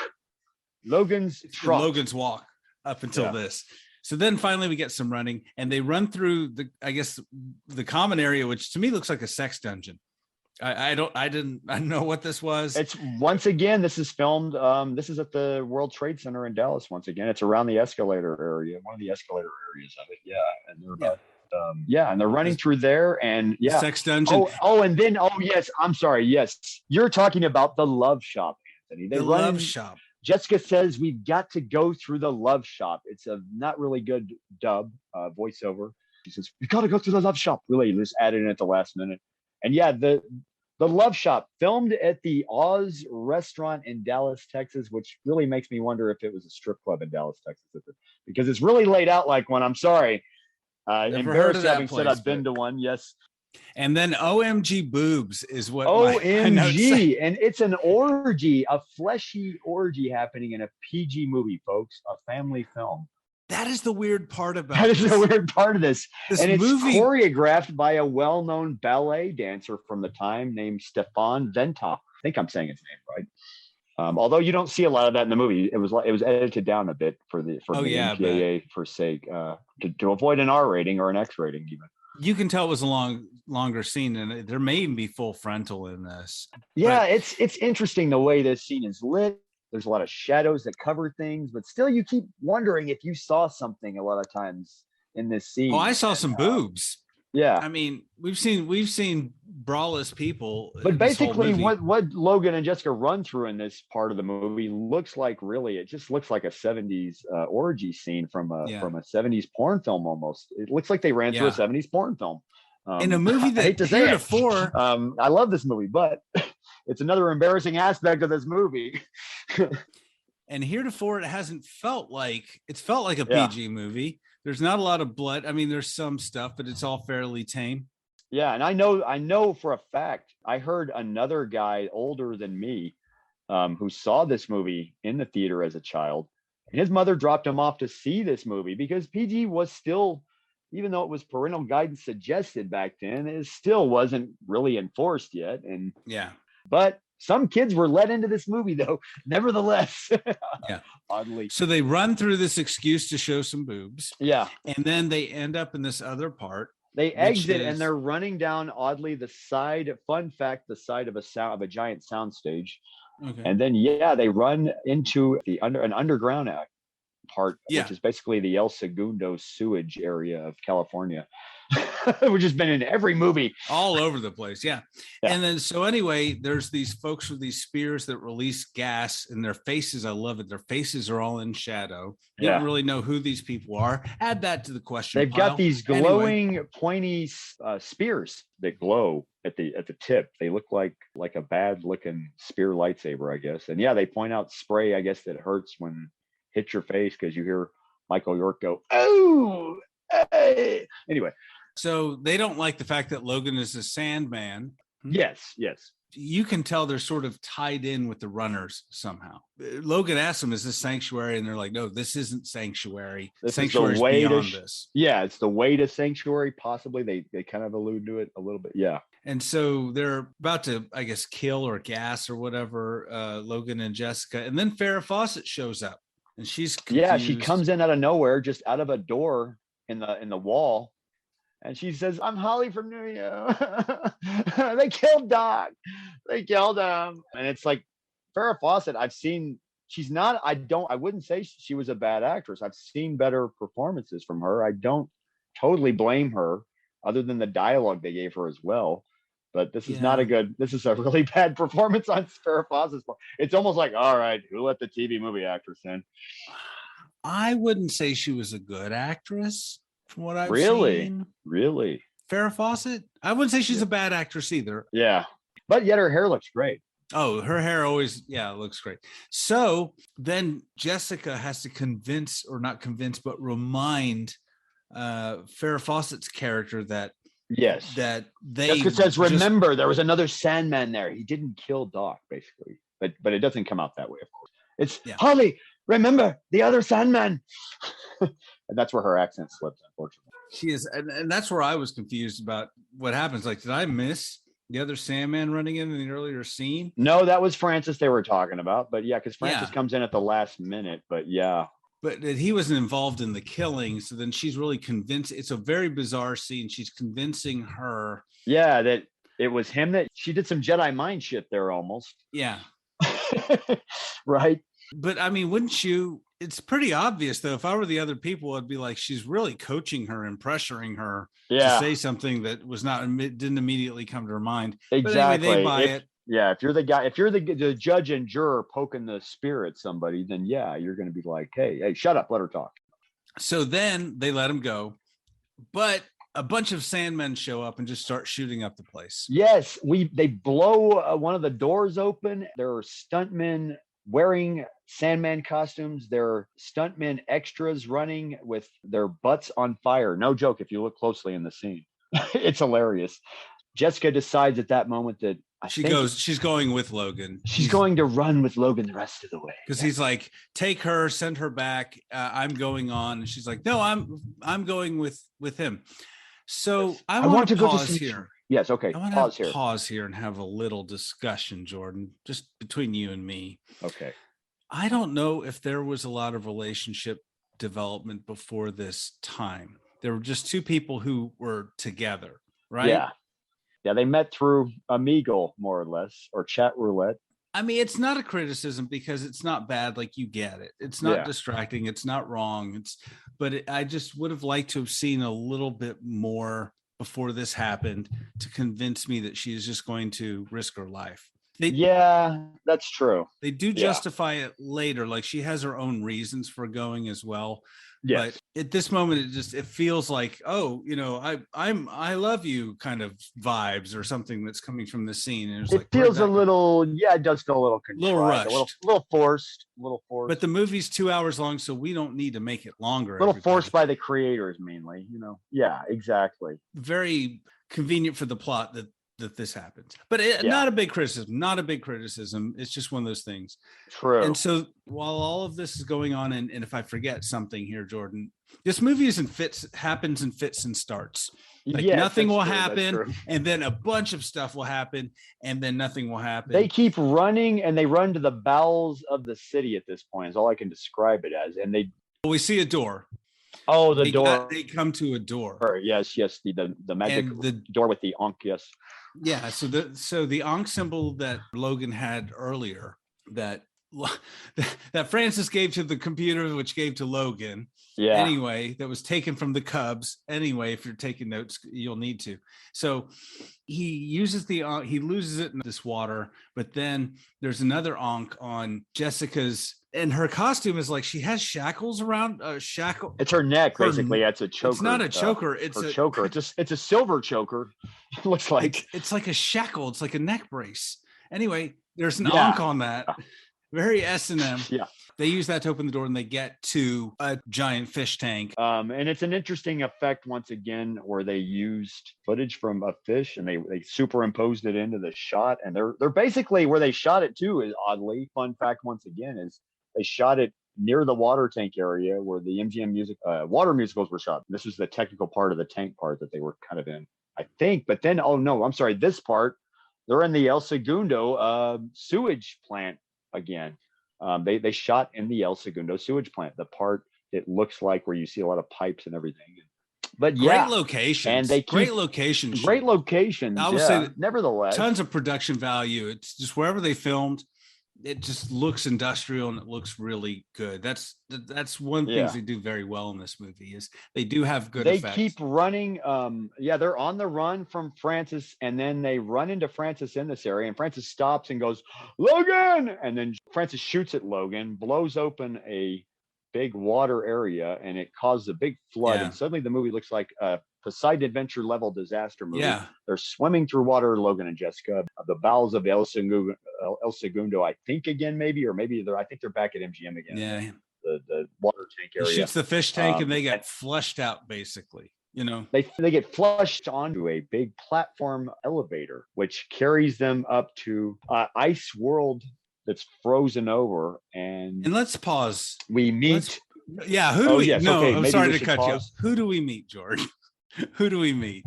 Logan's trot. Logan's walk up until this. So then finally we get some running, and they run through the common area, which to me looks like a sex dungeon. I didn't know what this was. It's once again, this is filmed. This is at the World Trade Center in Dallas. Once again, it's around the escalator area, one of the escalator areas of it. Yeah. And they're about, and they're running through there, and sex dungeon. And then, yes, I'm sorry. Yes. You're talking about the love shop, Anthony. The love shop. Jessica says we've got to go through the love shop. It's a not really good dub voiceover. She says, "You got to go through the love shop." Really, just added in at the last minute. And the love shop filmed at the Oz restaurant in Dallas, Texas, which really makes me wonder if it was a strip club in Dallas, Texas, because it's really laid out like one. I'm sorry. Embarrassed having said I've been to one. Yes. And then OMG boobs is what OMG. And it's an orgy, a fleshy orgy happening in a PG movie, folks, a family film. That is the weird part about That is the weird part of this. And it's movie choreographed by a well-known ballet dancer from the time named Stefan Ventop. I think I'm saying his name right. Although you don't see a lot of that in the movie. It was edited down a bit for the MPAA for sake to avoid an R rating or an X rating even. You can tell it was a longer scene, and there may even be full frontal in this. Yeah, it's interesting the way this scene is lit. There's a lot of shadows that cover things, but still you keep wondering if you saw something a lot of times in this scene. Oh, I saw some boobs. Yeah. I mean, we've seen braless people. But basically what Logan and Jessica run through in this part of the movie looks like it just looks like a 70s orgy scene from a 70s porn film almost. It looks like they ran through a 70s porn film. In a movie that heretofore, I love this movie, but it's another embarrassing aspect of this movie. And heretofore, it felt like a PG movie. There's not a lot of blood. I mean, there's some stuff, but it's all fairly tame. Yeah, and I know for a fact, I heard another guy older than me who saw this movie in the theater as a child, and his mother dropped him off to see this movie because PG was still, even though it was parental guidance suggested back then, it still wasn't really enforced yet. And but some kids were let into this movie though, nevertheless. Oddly. So they run through this excuse to show some boobs. Yeah. And then they end up in this other part. They exit and they're running down oddly the side of a giant sound stage. Okay. And then they run into an underground part, which is basically the El Segundo sewage area of California, which has been in every movie all over the place. Yeah. And then so anyway, there's these folks with these spears that release gas in their faces. I love it. Their faces are all in shadow. You don't really know who these people are. Add that to the question. They've got these glowing, pointy spears that glow at the tip. They look like a bad looking spear lightsaber, I guess. And they point out spray, I guess, that hurts when hit your face because you hear Michael York go, "Oh, hey." Anyway. So they don't like the fact that Logan is a Sandman. Yes. You can tell they're sort of tied in with the runners somehow. Logan asks them, "Is this Sanctuary?" And they're like, "No, this isn't Sanctuary. Sanctuary is beyond this." Yeah, it's the way to Sanctuary. Possibly they kind of allude to it a little bit. Yeah. And so they're about to, I guess, kill or gas or whatever Logan and Jessica, and then Farrah Fawcett shows up, and she's confused. Yeah, she comes in out of nowhere, just out of a door in the wall. And she says, "I'm Holly from New York." They killed Doc. They killed him. And it's like Farrah Fawcett, I wouldn't say she was a bad actress. I've seen better performances from her. I don't totally blame her, other than the dialogue they gave her as well. But this is this is a really bad performance on Farrah Fawcett's part. It's almost like, all right, who let the TV movie actress in? I wouldn't say she was a good actress. From what I've seen. Really? Farrah Fawcett? I wouldn't say she's a bad actress either. Yeah. But yet her hair looks great. Oh, her hair always, looks great. So then Jessica has to remind Farrah Fawcett's character that Jessica says, "Remember, there was another Sandman there. He didn't kill Doc, basically." But it doesn't come out that way, of course. It's Holly, remember the other Sandman. And that's where her accent slips, unfortunately. She is, and that's where I was confused about what happens. Like, did I miss the other Sandman running in the earlier scene? No, that was Francis they were talking about. But yeah, because Francis Yeah. comes in at the last minute. But yeah. But that he wasn't involved in the killing. So then she's really convinced. It's a very bizarre scene. She's convincing her. Yeah, that it was him, that she did some Jedi mind shit there almost. Yeah. Right. But I mean, wouldn't you? It's pretty obvious, though. If I were the other people, I'd be like, she's really coaching her and pressuring her to say something that was not, didn't immediately come to her mind. Exactly. But anyway, they buy it. Yeah, if you're the guy, if you're the judge and juror poking the spear at somebody, then yeah, you're going to be like, hey, shut up, let her talk. So then they let him go, but a bunch of Sandmen show up and just start shooting up the place. Yes, they blow one of the doors open. There are stuntmen wearing Sandman costumes. There are stuntmen extras running with their butts on fire. No joke, if you look closely in the scene. It's hilarious. Jessica decides at that moment that she's going with Logan. She's going to run with Logan the rest of the way. Because he's like, take her, send her back. I'm going on. And she's like, no, I'm going with him. So I want to pause here. Yes, okay. I want to pause here and have a little discussion, Jordan, just between you and me. Okay. I don't know if there was a lot of relationship development before this time. There were just two people who were together, right? Yeah. Yeah, they met through Omegle, more or less, or chat roulette. I mean, it's not a criticism because it's not bad. Like, you get it. It's not distracting. It's not wrong. I just would have liked to have seen a little bit more before this happened to convince me that she is just going to risk her life. Yeah, that's true. They do justify it later. Like, she has her own reasons for going as well. Yes. But at this moment, it feels like, oh, I love you kind of vibes or something that's coming from the scene. And it feels a little, it does feel a little contrived, little rushed, a little forced. But the movie's 2 hours long, so we don't need to make it longer. A little forced by the creators, mainly. Yeah, exactly. Very convenient for the plot that this happens, but not a big criticism. It's just one of those things. True. And so while all of this is going on, and if I forget something here, Jordan, this movie happens in fits and starts. Like, nothing will happen, and then a bunch of stuff will happen, and then nothing will happen. They keep running, and they run to the bowels of the city at this point, is all I can describe it as. And we see a door. Oh, the door. They come to a door. Yes, the magic door with the Ankh, yes. Yeah, so the Ankh symbol that Logan had earlier, that Francis gave to the computer, which gave to Logan. Yeah. Anyway, that was taken from the Cubs. Anyway, if you're taking notes, you'll need to. So he uses he loses it in this water, but then there's another Ankh on Jessica's, and her costume is like she has shackles around shackle. It's her neck, basically. It's a choker. It's not a choker. It's a choker. It's a silver choker. It looks like it's like a shackle. It's like a neck brace. Anyway, there's an Ankh on that. Very S&M. Yeah. They use that to open the door, and they get to a giant fish tank. And it's an interesting effect once again, where they used footage from a fish and they superimposed it into the shot. And they're basically where they shot it too. Is oddly, fun fact once again, is they shot it near the water tank area where the MGM water musicals were shot. This was the technical part of the tank part that they were kind of in, I think. But then, oh no, I'm sorry, this part, they're in the El Segundo sewage plant again. They shot in the El Segundo sewage plant, the part it looks like where you see a lot of pipes and everything. But great locations, and great locations. I would say that, nevertheless, tons of production value. It's just wherever they filmed, it just looks industrial and it looks really good. That's one of the things they do very well in this movie is they do have good effects. They keep running. They're on the run from Francis, and then they run into Francis in this area, and Francis stops and goes, "Logan!" And then Francis shoots at Logan, blows open a big water area, and it causes a big flood. And suddenly the movie looks like a Poseidon Adventure level disaster movie. Yeah. They're swimming through water, Logan and Jessica, the bowels of El Segundo, I think again, maybe I think they're back at MGM again. Yeah. The water tank area. He shoots the fish tank and they get flushed out, basically. They get flushed onto a big platform elevator, which carries them up to ice world that's frozen over. And let's pause. We meet Yeah, who do Oh, we? yes. No, Okay, I'm maybe sorry we to should cut you off. pause. Who do we meet, George? Who do we meet?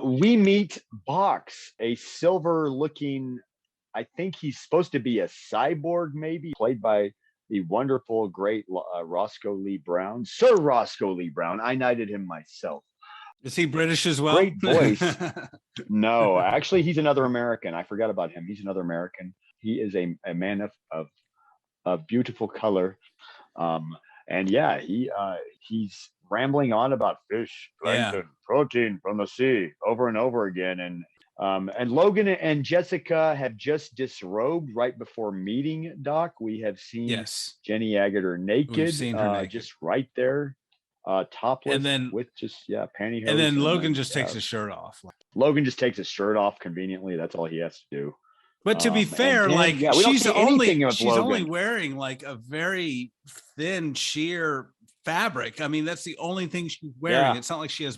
We meet Box, a silver-looking. I think he's supposed to be a cyborg, maybe played by the wonderful, great Roscoe Lee Brown, Sir Roscoe Lee Brown. I knighted him myself. Is he British as well? Great voice. No, actually, he's another American. I forgot about him. He's another American. He is a man of beautiful color. And yeah, he's rambling on about fish, plankton, protein from the sea over and over again. And Logan and Jessica have just disrobed right before meeting Doc. We have seen Jenny Agutter naked, We've seen her naked. just right there, topless, and then with just pantyhose. And then Logan just takes his shirt off. Logan just takes his shirt off conveniently. That's all he has to do. But to be fair, then, she's only wearing like a very thin sheer fabric. I mean, that's the only thing she's wearing. It's not like she has.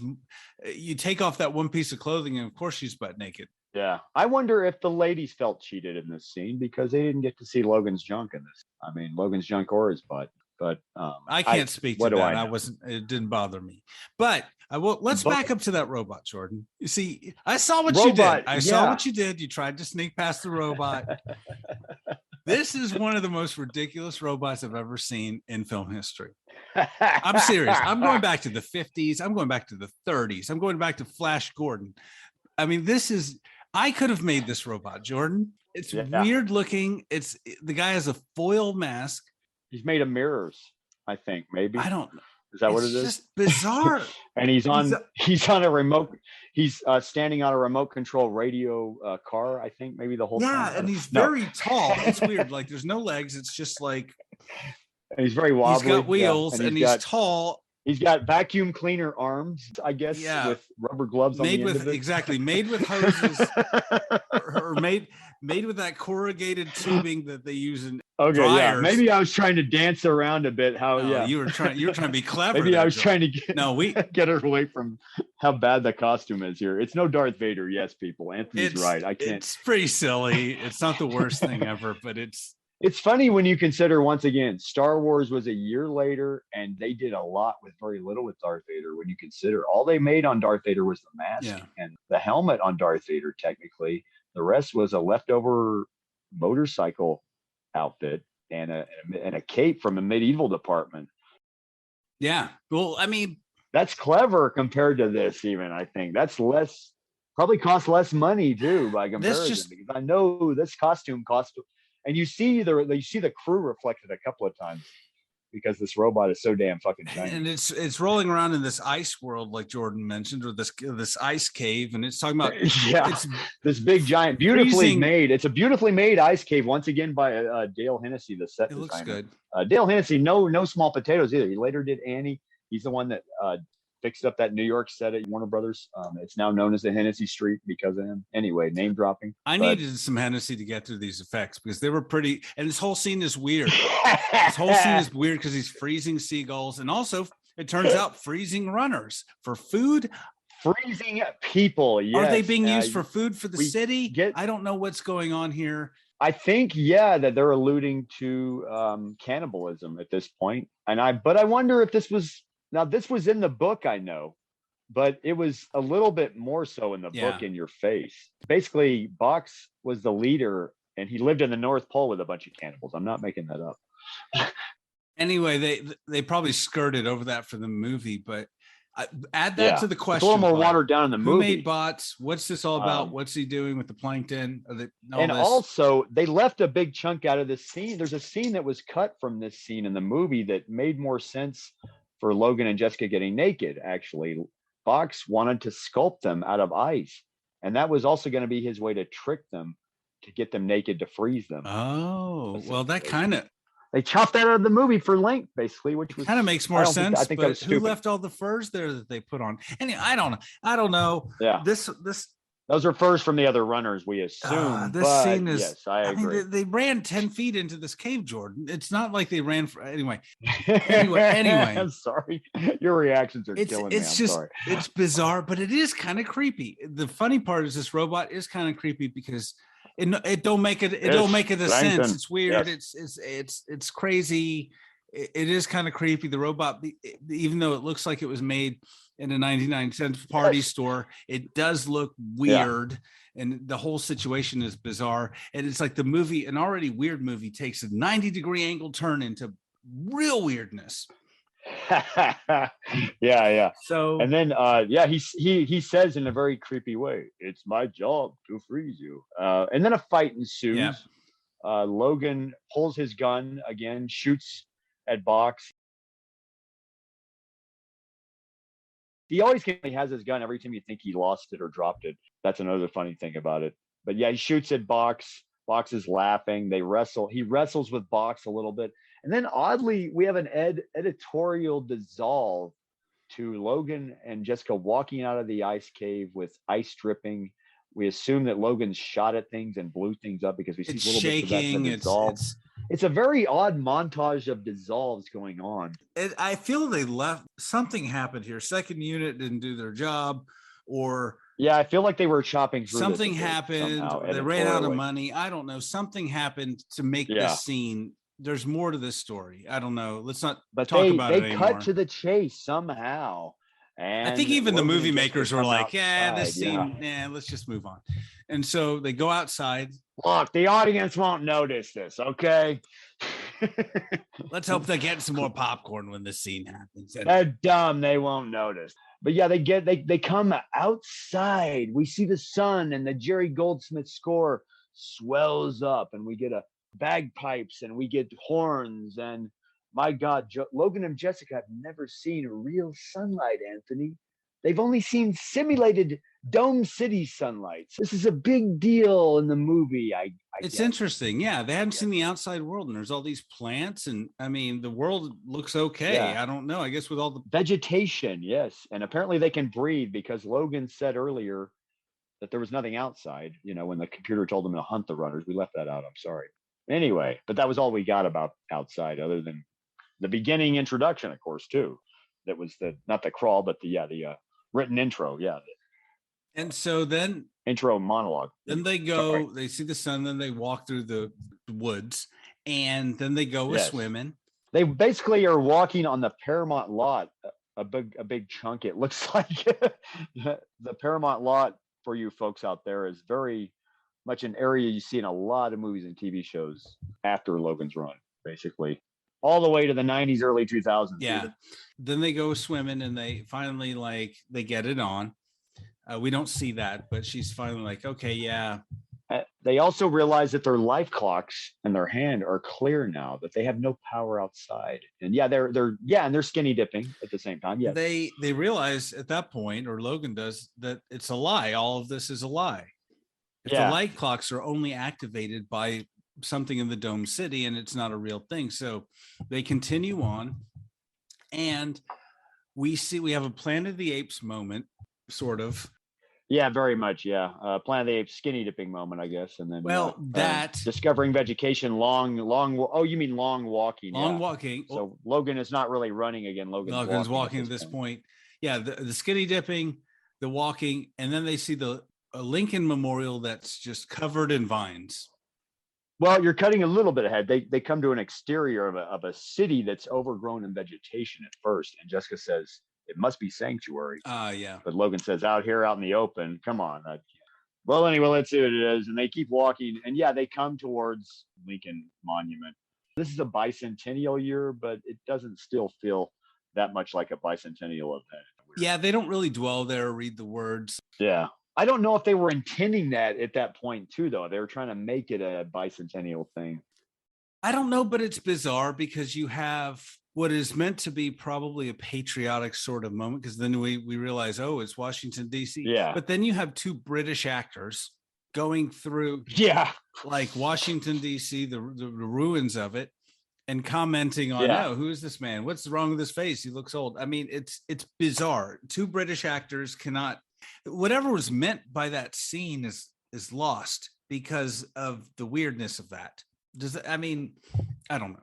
You take off that one piece of clothing, and of course she's butt naked. Yeah, I wonder if the ladies felt cheated in this scene because they didn't get to see Logan's junk in this. I mean, Logan's junk or his butt. But I can't speak to that. I wasn't. It didn't bother me. But I will. Let's back up to that robot, Jordan. You see, I saw what you did. I saw what you did. You tried to sneak past the robot. This is one of the most ridiculous robots I've ever seen in film history. I'm serious. I'm going back to the 50s. I'm going back to the 30s. I'm going back to Flash Gordon. I mean, I could have made this robot, Jordan. It's weird looking. The guy has a foil mask. He's made of mirrors, I think. Maybe. I don't know. Is that what it is? It's just bizarre. And he's on a remote. He's standing on a remote control radio car. I think maybe the whole time. Yeah, and he's very tall. It's weird. Like there's no legs. It's just like. And he's very wobbly. He's got wheels, and he's tall. He's got vacuum cleaner arms, I guess, with rubber gloves on the end of it. Exactly, made with hoses, or made with that corrugated tubing that they use in dryers. Yeah. Maybe I was trying to dance around a bit. You were trying to be clever. Maybe I was trying to get her away from how bad the costume is here. It's no Darth Vader, yes, people. Anthony's right. I can't. It's pretty silly. It's not the worst thing ever, but It's funny when you consider, once again, Star Wars was a year later, and they did a lot with very little with Darth Vader. When you consider all they made on Darth Vader was the mask and the helmet on Darth Vader, technically. The rest was a leftover motorcycle outfit and a cape from a medieval department. Yeah. Well, I mean, that's clever compared to this, even. I think that's probably costs less money, too, by comparison, because I know this costume cost. And you see the crew reflected a couple of times because this robot is so damn fucking giant. And it's rolling around in this ice world, like Jordan mentioned, or this ice cave, and it's talking about it's this big giant, beautifully made. It's a beautifully made ice cave once again by Dale Hennessy, the set designer. Looks good. Dale Hennessy, no small potatoes either. He later did Annie. He's the one that fixed up that New York set at Warner Brothers. It's now known as the Hennessy Street because of him. Anyway, name dropping. I needed some Hennessy to get through these effects because they were pretty. And this whole scene is weird. This whole scene is weird because he's freezing seagulls, and also it turns out freezing runners for food. Freezing people. Yes. Are they being used for food for the city? I don't know what's going on here. I think that they're alluding to cannibalism at this point, but I wonder if this was. Now, this was in the book, I know, but it was a little bit more so in the book in your face. Basically, Box was the leader, and he lived in the North Pole with a bunch of cannibals. I'm not making that up. Anyway, they probably skirted over that for the movie, but add that to the question. It's a little more watered down in the movie. Who made Bots? What's this all about? What's he doing with the plankton? Also, they left a big chunk out of this scene. There's a scene that was cut from this scene in the movie that made more sense for Logan and Jessica getting naked. Actually, Box wanted to sculpt them out of ice, and that was also going to be his way to trick them to get them naked to freeze them. Oh, well, that kind of they chopped that out of the movie for length, basically, which was kind of makes more sense. I think that was stupid. Who left all the furs there that they put on? Anyway, I don't know. Yeah, those are furs from the other runners, we assume. This scene is. Yes, I agree. mean, they ran 10 feet into this cave, Jordan. It's not like they ran for anyway. I'm sorry. Your reactions are killing me. I'm sorry. It's bizarre, but it is kind of creepy. The funny part is this robot is kind of creepy because it don't make it a sense. It's weird. Yes. It's crazy. it is kind of creepy. The robot, even though it looks like it was made in a 99-cent party store, it does look weird. And the whole situation is bizarre. And it's like the movie, an already weird movie, takes a 90-degree angle turn into real weirdness. Yeah. So, and then he says in a very creepy way, "It's my job to freeze you." And then a fight ensues. Yeah. Logan pulls his gun again, shoots at Box. He always has his gun every time you think he lost it or dropped it. That's another funny thing about it. But yeah, he shoots at Box. Box is laughing. They wrestle. He wrestles with Box a little bit. And then oddly, we have an editorial dissolve to Logan and Jessica walking out of the ice cave with ice dripping. We assume that Logan's shot at things and blew things up because we see it's little shaking. bits of that dissolve. It's a very odd montage of dissolves going on. I feel they left, something happened here. Second unit didn't do their job, or yeah, I feel like they were chopping through something happened. Somehow, they ran out of money. I don't know. Something happened to make this scene. There's more to this story. I don't know. Let's not talk about it anymore. They cut to the chase somehow. And I think even the movie makers were like, this scene, let's just move on. And so they go outside. Look, the audience won't notice this, okay? Let's hope they get some more popcorn when this scene happens. They're dumb. They won't notice. But yeah, they come outside. We see the sun, and the Jerry Goldsmith score swells up, and we get a bagpipes, and we get horns, and my God, Logan and Jessica have never seen real sunlight, Anthony. They've only seen simulated Dome City sunlight. This is a big deal in the movie. It's interesting. Yeah, they haven't seen the outside world, and there's all these plants, and I mean, the world looks okay. Yeah. I don't know. I guess with all the vegetation, yes. And apparently they can breathe because Logan said earlier that there was nothing outside. You know, when the computer told them to hunt the runners, we left that out. I'm sorry. Anyway, but that was all we got about outside, other than the beginning introduction, of course, too. That was not the crawl, but the written intro. Yeah. And so then intro monologue. Then they go, they see the sun, then they walk through the woods, and then they go swimming. They basically are walking on the Paramount lot, a big chunk. It looks like the Paramount lot for you folks out there is very much an area you see in a lot of movies and TV shows after Logan's Run, basically. All the way to the 90s, early 2000s. Yeah. Then they go swimming, and they finally they get it on. We don't see that, but she's finally like, okay, yeah. They also realize that their life clocks in their hand are clear now, that they have no power outside. And they're skinny dipping at the same time. Yeah. They realize at that point, or Logan does, that it's a lie. All of this is a lie. If the light clocks are only activated by something in the Dome City, and it's not a real thing. So they continue on, and we have a Planet of the Apes moment, sort of. Yeah, very much. Yeah. Planet of the Apes skinny dipping moment, I guess. And then, discovering vegetation, long. Oh, you mean long walking? Long walking. So Logan is not really running again. Logan's walking at this point. Yeah. The skinny dipping, the walking, and then they see a Lincoln Memorial that's just covered in vines. Well, you're cutting a little bit ahead. They come to an exterior of a city that's overgrown in vegetation at first. And Jessica says, it must be sanctuary. Yeah. But Logan says, out in the open. Come on. Well, anyway, let's see what it is. And they keep walking. And they come towards Lincoln Monument. This is a bicentennial year, but it doesn't still feel that much like a bicentennial event. Yeah, they don't really dwell there or read the words. Yeah. I don't know if they were intending that at that point, too, though. They were trying to make it a bicentennial thing. I don't know, but it's bizarre because you have what is meant to be probably a patriotic sort of moment, because then we realize, it's Washington, D.C. Yeah. But then you have two British actors going through like Washington, D.C., the ruins of it, and commenting on, who is this man? What's wrong with his face? He looks old. I mean, it's bizarre. Two British actors cannot, whatever was meant by that scene is lost because of the weirdness of that. I don't know.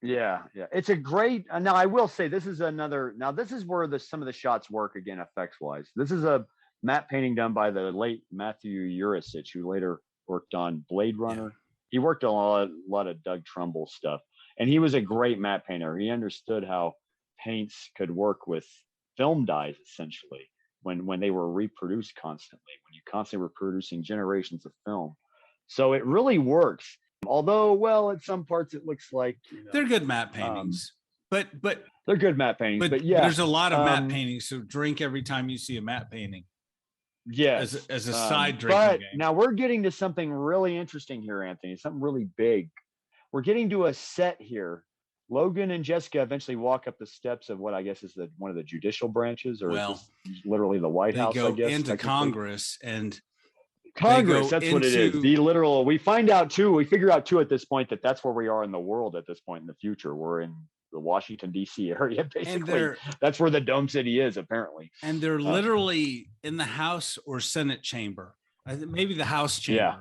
Yeah. It's a great. Now, I will say this is where some of the shots work again, effects wise. This is a matte painting done by the late Matthew Urisic, who later worked on Blade Runner. He worked on a lot of Doug Trumbull stuff. And he was a great matte painter. He understood how paints could work with film dyes, essentially, when they were reproduced constantly, when you constantly were producing generations of film. So it really works. Although, well, at some parts it looks like, they're good matte paintings, but they're good matte paintings. But yeah, there's a lot of matte paintings. So drink every time you see a matte painting. Yes, as a side drinking but game. Now we're getting to something really interesting here, Anthony. Something really big. We're getting to a set here. Logan and Jessica eventually walk up the steps of what I guess is one of the judicial branches, or literally the White House. Go I guess into Congress and Congress. That's what it is. The literal. We find out too. We figure out too at this point that that's where we are in the world at this point in the future. We're in the Washington D.C. area, basically. That's where the Dome City is, apparently. And they're literally in the House or Senate chamber. I think maybe the House chamber. Yeah.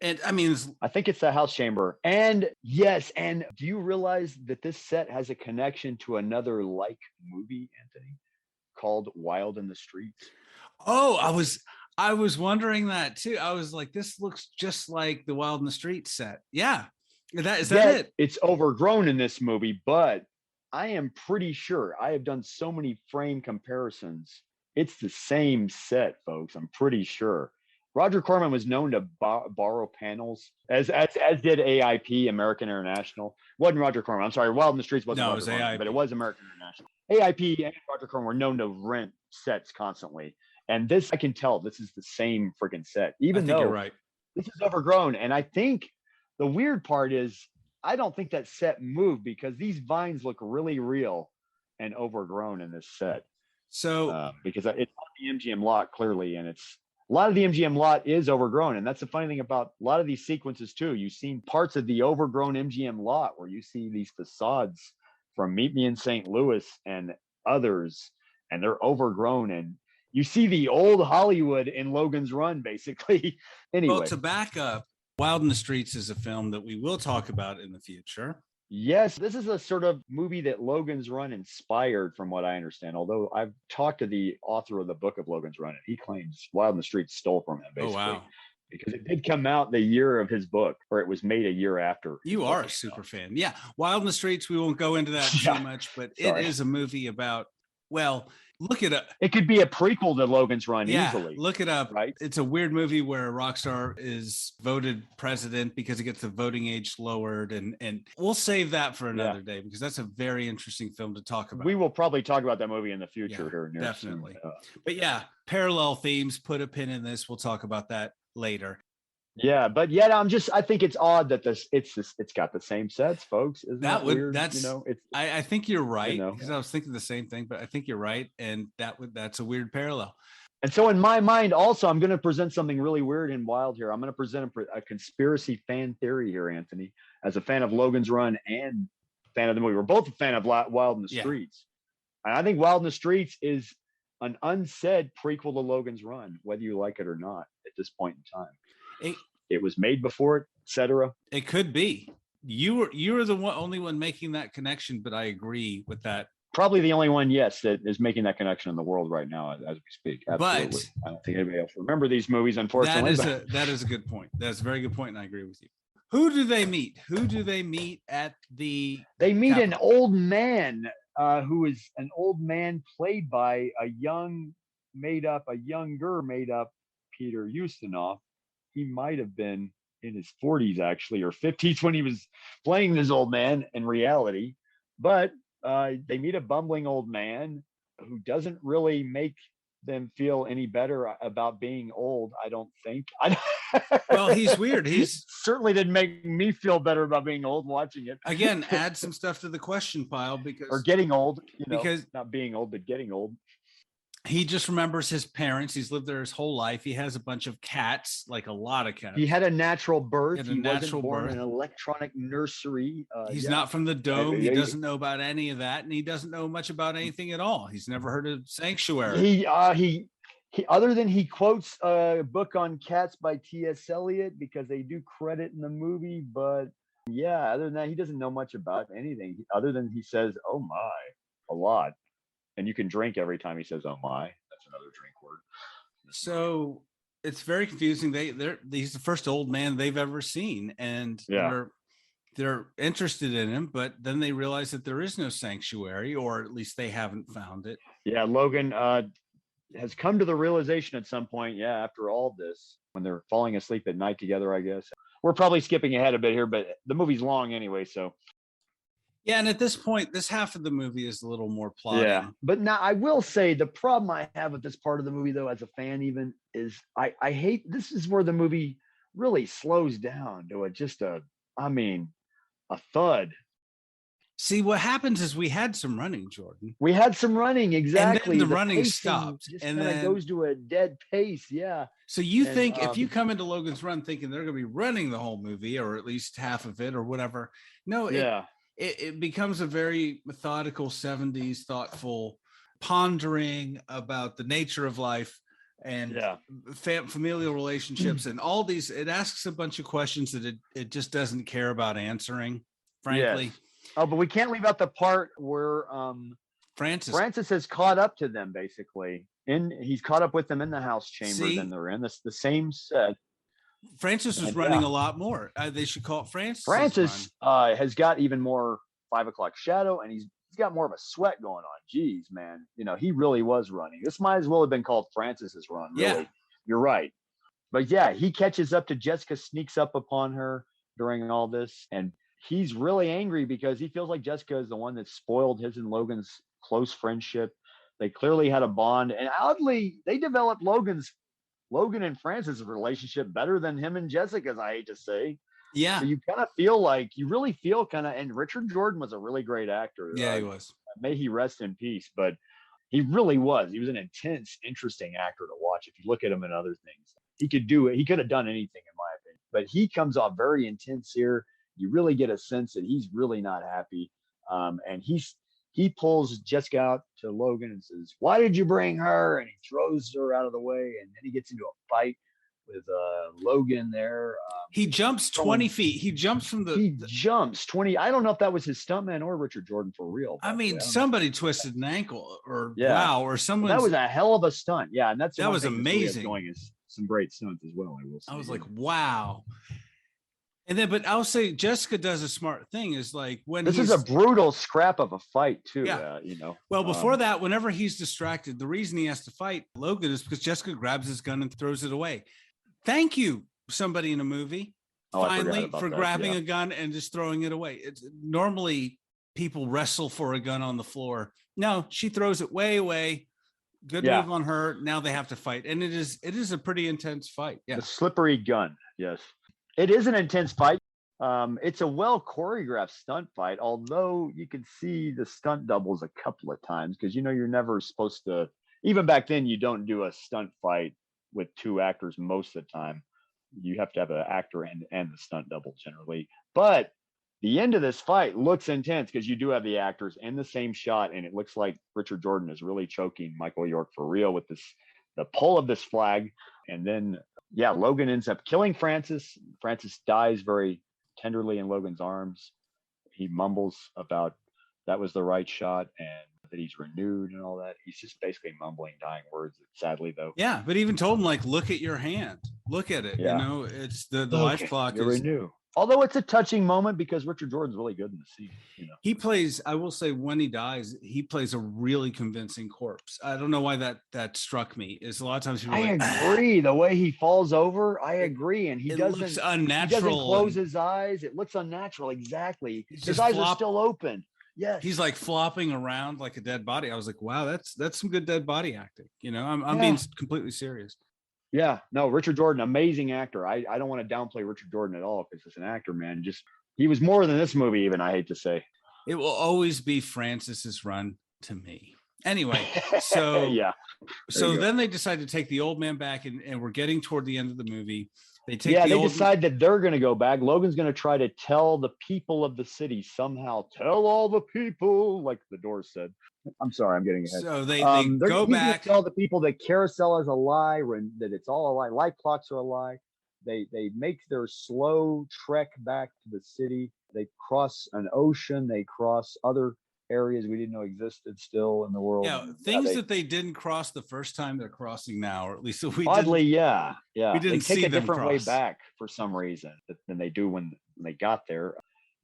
And I mean, I think it's the House chamber. And yes, and do you realize that this set has a connection to another movie, Anthony, called Wild in the Streets? Oh, I was wondering that too. I was like, this looks just like the Wild in the Streets set. Yeah. Is that it? It's overgrown in this movie, but I am pretty sure I have done so many frame comparisons. It's the same set, folks. I'm pretty sure. Roger Corman was known to borrow panels, as did AIP, American International. Wasn't Roger Corman? I'm sorry, Wild in the Streets wasn't. No, Roger it was Corman, AIP, but it was American International. AIP and Roger Corman were known to rent sets constantly, and this I can tell this is the same freaking set, even though you're right. This is overgrown. And I think the weird part is I don't think that set moved because these vines look really real and overgrown in this set. So because it's on the MGM lot clearly, and a lot of the MGM lot is overgrown. And that's the funny thing about a lot of these sequences too. You've seen parts of the overgrown MGM lot where you see these facades from Meet Me in St. Louis and others, and they're overgrown. And you see the old Hollywood in Logan's Run, basically. Anyway. Well, to back up, Wild in the Streets is a film that we will talk about in the future. Yes, this is a sort of movie that Logan's Run inspired, from what I understand. Although I've talked to the author of the book of Logan's Run, and he claims Wild in the Streets stole from him, basically. Oh, wow. Because it did come out the year of his book, or it was made a year after. You are a super fan. Yeah. Wild in the Streets, we won't go into that too much, but it is a movie about, well, look it up. It could be a prequel to Logan's Run easily. Look it up. Right? It's a weird movie where a rock star is voted president because he gets the voting age lowered. And we'll save that for another day because that's a very interesting film to talk about. We will probably talk about that movie in the future here. Definitely. But yeah, parallel themes, put a pin in this. We'll talk about that later. Yeah, but yet I think it's odd that it's got the same sets, folks. Isn't that weird? I think you're right, because I was thinking the same thing, but I think you're right, and that's a weird parallel. And so in my mind, also, I'm going to present something really weird and wild here. I'm going to present a conspiracy fan theory here, Anthony, as a fan of Logan's Run and fan of the movie. We're both a fan of Wild in the Streets, and I think Wild in the Streets is an unsaid prequel to Logan's Run, whether you like it or not. At this point in time. It was made before it, etc. It could be. You are the only one making that connection, but I agree with that. Probably the only one, yes, that is making that connection in the world right now as we speak. Absolutely. But I don't think anybody else remember these movies, unfortunately. That is a good point. That's a very good point, and I agree with you. Who do they meet? Who do they meet at the? They meet an old man who is an old man played by a younger made up Peter Ustinov. He might have been in his 40s, actually, or 50s when he was playing this old man in reality. But they meet a bumbling old man who doesn't really make them feel any better about being old, I don't think. Well, he's weird. He's certainly didn't make me feel better about being old watching it. Again, add some stuff to the question pile or getting old, because not being old, but getting old. He just remembers his parents. He's lived there his whole life. He has a bunch of cats, like a lot of cats. He had a natural birth. He wasn't born in an electronic nursery. He's not from the Dome. He doesn't know about any of that, and he doesn't know much about anything at all. He's never heard of Sanctuary. He other than he quotes a book on cats by T.S. Eliot because they do credit in the movie, but yeah, other than that, he doesn't know much about anything other than he says, "Oh my," a lot. And you can drink every time he says, "Oh my." That's another drink word. So it's very confusing. He's the first old man they've ever seen, and they're interested in him, but then they realize that there is no sanctuary, or at least they haven't found it. Yeah, Logan has come to the realization at some point, yeah, after all this, when they're falling asleep at night together, I guess. We're probably skipping ahead a bit here, but the movie's long anyway, so. Yeah, and at this point, this half of the movie is a little more plotting. Yeah, but now I will say the problem I have with this part of the movie, though, as a fan, even is I hate this is where the movie really slows down to a thud. See, what happens is we had some running, Jordan. We had some running, exactly. And then the running stopped, and then it goes to a dead pace. Yeah. So you think if you come into Logan's Run thinking they're going to be running the whole movie, or at least half of it, or whatever, no, it becomes a very methodical 70s, thoughtful pondering about the nature of life and familial relationships and all these. It asks a bunch of questions that it just doesn't care about answering, frankly. Yes. Oh, but we can't leave out the part where Francis has caught up to them, basically. He's caught up with them in the house chamber. Then they're in the same set. Francis was running a lot more. They should call it Francis. Francis has got even more 5 o'clock shadow, and he's got more of a sweat going on. Jeez, man. He really was running. This might as well have been called Francis's Run, really. Yeah. You're right. But yeah, he catches up to Jessica, sneaks up upon her during all this, and he's really angry because he feels like Jessica is the one that spoiled his and Logan's close friendship. They clearly had a bond, and oddly, they developed Logan and Francis' relationship better than him and Jessica's, I hate to say. Yeah. So you really feel and Richard Jordan was a really great actor. Yeah, he was. May he rest in peace, but he really was. He was an intense, interesting actor to watch. If you look at him in other things, he could do it. He could have done anything, in my opinion, but he comes off very intense here. You really get a sense that he's really not happy. And he pulls Jessica out to Logan and says, "Why did you bring her?" And he throws her out of the way. And then he gets into a fight with Logan there. He jumps 20 feet. He jumps from He jumps 20. I don't know if that was his stuntman or Richard Jordan for real. I mean, somebody twisted an ankle or someone. That was a hell of a stunt. Yeah. And that was amazing. Going is some great stunts as well. I was like, wow. And then, but I'll say Jessica does a smart thing is like when this is a brutal scrap of a fight too. Yeah. Well, before that, whenever he's distracted, the reason he has to fight Logan is because Jessica grabs his gun and throws it away. Thank you, somebody in a movie, finally, for grabbing a gun and just throwing it away. It's normally people wrestle for a gun on the floor. No, she throws it way away. Good move on her. Now they have to fight, and it is a pretty intense fight. Yeah, the slippery gun. Yes. It is an intense fight. It's a well choreographed stunt fight, although you can see the stunt doubles a couple of times because you're never supposed to. Even back then, you don't do a stunt fight with 2 actors most of the time. You have to have an actor and the stunt double generally. But the end of this fight looks intense because you do have the actors in the same shot, and it looks like Richard Jordan is really choking Michael York for real with the pull of this flag, and then. Yeah, Logan ends up killing Francis. Francis dies very tenderly in Logan's arms. He mumbles about that was the right shot and that he's renewed and all that. He's just basically mumbling dying words, sadly, though. Yeah, but even told him, like, look at your hand. Look at it. Yeah. It's the life clock is renew. Although it's a touching moment because Richard Jordan's really good in the scene. He plays, I will say, when he dies, he plays a really convincing corpse. I don't know why that struck me. Is a lot of times people agree. The way he falls over, I agree. And he looks unnatural. He doesn't close his eyes. It looks unnatural. Exactly. His eyes are still open. Yes. He's like flopping around like a dead body. I was like, wow, that's some good dead body acting. I'm being completely serious. Yeah, no, Richard Jordan, amazing actor. I don't want to downplay Richard Jordan at all because it's an actor, man. He was more than this movie, even, I hate to say. It will always be Francis's Run to me. Anyway, so yeah. So then they decide to take the old man back, and we're getting toward the end of the movie. They decide that they're going to go back. Logan's going to try to tell the people of the city somehow. Tell all the people, like the Doors said. I'm sorry, I'm getting ahead. So they go back. Tell the people that carousel is a lie, that it's all a lie. Life clocks are a lie. They make their slow trek back to the city. They cross an ocean. They cross other areas we didn't know existed still in the world. Yeah, things that they didn't cross the first time they're crossing now, or at least we oddly, we didn't they take a different way back for some reason than they do when they got there.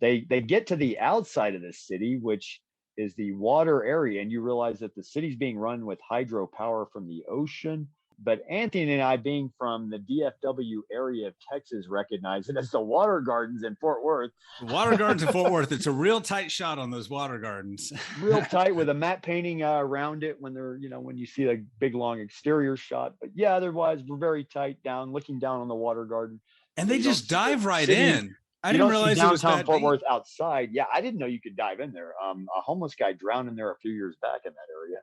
They get to the outside of the city, which is the water area, and you realize that the city's being run with hydropower from the ocean. But Anthony and I, being from the DFW area of Texas, recognize it as the Water Gardens in Fort Worth. The Water Gardens in Fort Worth. It's a real tight shot on those water gardens. Real tight with a matte painting around it when they're, when you see a big long exterior shot. But yeah, otherwise we're very tight down, looking down on the Water Garden. And they just dive right city. in. I didn't realize it was downtown that Fort deep. Worth outside. Yeah, I didn't know you could dive in there. A homeless guy drowned in there a few years back in that area.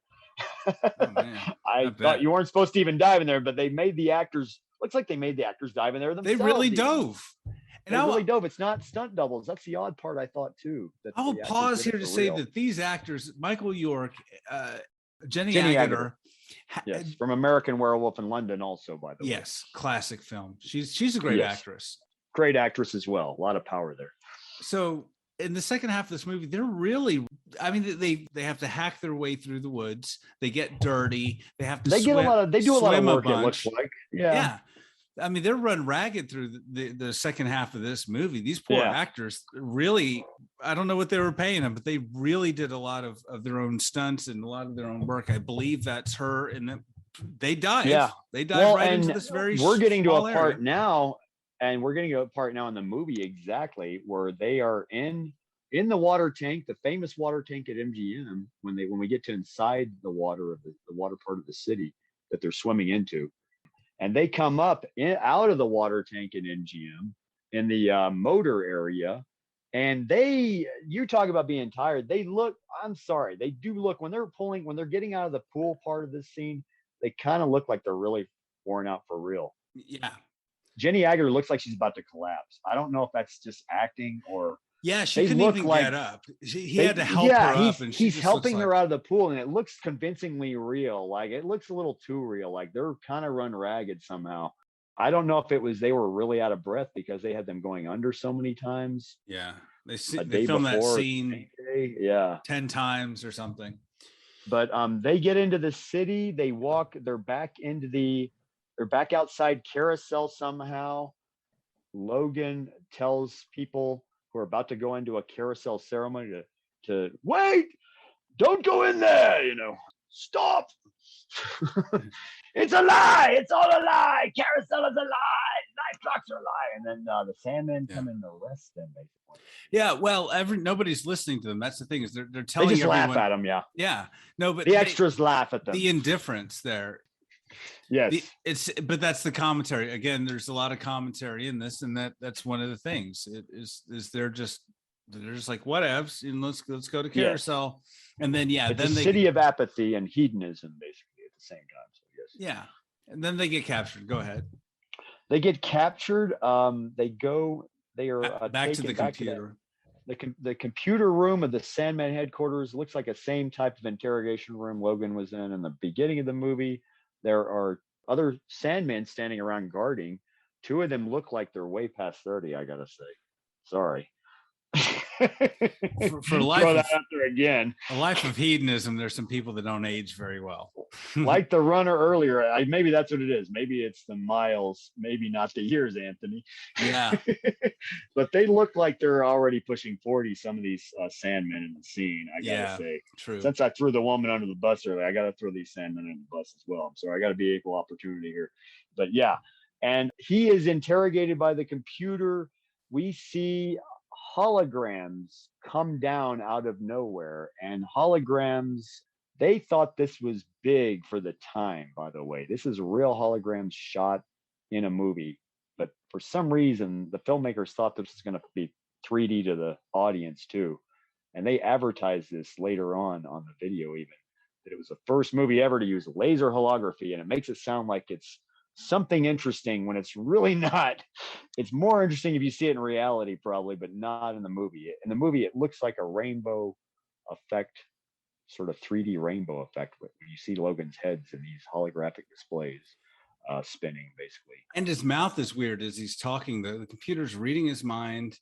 Oh, man. I thought you weren't supposed to even dive in there, but they made the actors. Looks like they made the actors dive in there themselves. They really dove. And they really dove. It's not stunt doubles. That's the odd part, I thought too. I will pause here to say that these actors, Michael York, Jenny Agutter, yes, from American Werewolf in London, also, by the way. Yes, classic film. She's a great actress. Great actress as well. A lot of power there. So in the second half of this movie, they're really, I mean, they have to hack their way through the woods. They get dirty. They have to they do a lot of work, it looks like. Yeah. I mean, they're run ragged through the second half of this movie. These poor actors really, I don't know what they were paying them, but they really did a lot of their own stunts and a lot of their own work. I believe that's her. And they dive. Yeah. They dive right into this very we're getting to a area. part now. And we're getting to a part now in the movie exactly where they are in the water tank, the famous water tank at MGM, when we get to inside the water of the water part of the city that they're swimming into. And they come up out of the water tank in MGM in the motor area. And you talk about being tired. They look, I'm sorry, they do look, when they're getting out of the pool part of this scene, they kind of look like they're really worn out for real. Yeah. Jenny Agutter looks like she's about to collapse. I don't know if that's just acting or. Yeah, she couldn't even get up. He had to help her up. And he's helping her out of the pool, and it looks convincingly real. Like, it looks a little too real. Like, they're kind of run ragged somehow. I don't know if it was they were really out of breath because they had them going under so many times. Yeah, they filmed that scene 10 times or something. But they get into the city. They walk. They're back outside Carousel somehow. Logan tells people who are about to go into a carousel ceremony to wait, don't go in there, stop. It's a lie. It's all a lie. Carousel is a lie. Night clocks are a lie. And then the Sandmen come and arrest them, basically. Yeah, well, nobody's listening to them. That's the thing, is they're telling they just everyone, laugh at them. Yeah. No, but the extras laugh at them. The indifference there. Yes, but that's the commentary. Again, there's a lot of commentary in this, and that's one of the things. It is they're just like whatevs, and let's go to Carousel, and then it's then a city of apathy and hedonism, basically, at the same time. So yes, yeah, and then they get captured. Go ahead. They get captured. They are back to the computer. The computer room of the Sandman headquarters looks like the same type of interrogation room Logan was in the beginning of the movie. There are other Sandmen standing around guarding. 2 of them look like they're way past 30, I gotta say. Sorry. For life, throw that out there again. A life of hedonism, there's some people that don't age very well. Like the runner earlier, maybe that's what it is. Maybe it's the miles, maybe not the years, Anthony. Yeah. But they look like they're already pushing 40, some of these Sandmen in the scene, I gotta say. True. Since I threw the woman under the bus earlier, I gotta throw these Sandmen under the bus as well. I'm sorry, I gotta be equal opportunity here. But yeah, and he is interrogated by the computer. We see holograms come down out of nowhere, and holograms, they thought this was big for the time, by the way. This is real holograms shot in a movie, but for some reason the filmmakers thought this was going to be 3D to the audience too, and they advertised this later on the video even, that it was the first movie ever to use laser holography, and it makes it sound like it's something interesting when it's really not. It's more interesting if you see it in reality, probably, but not in the movie. In the movie, it looks like a rainbow effect, sort of 3D rainbow effect when you see Logan's heads in these holographic displays spinning, basically. And his mouth is weird as he's talking. The computer's reading his mind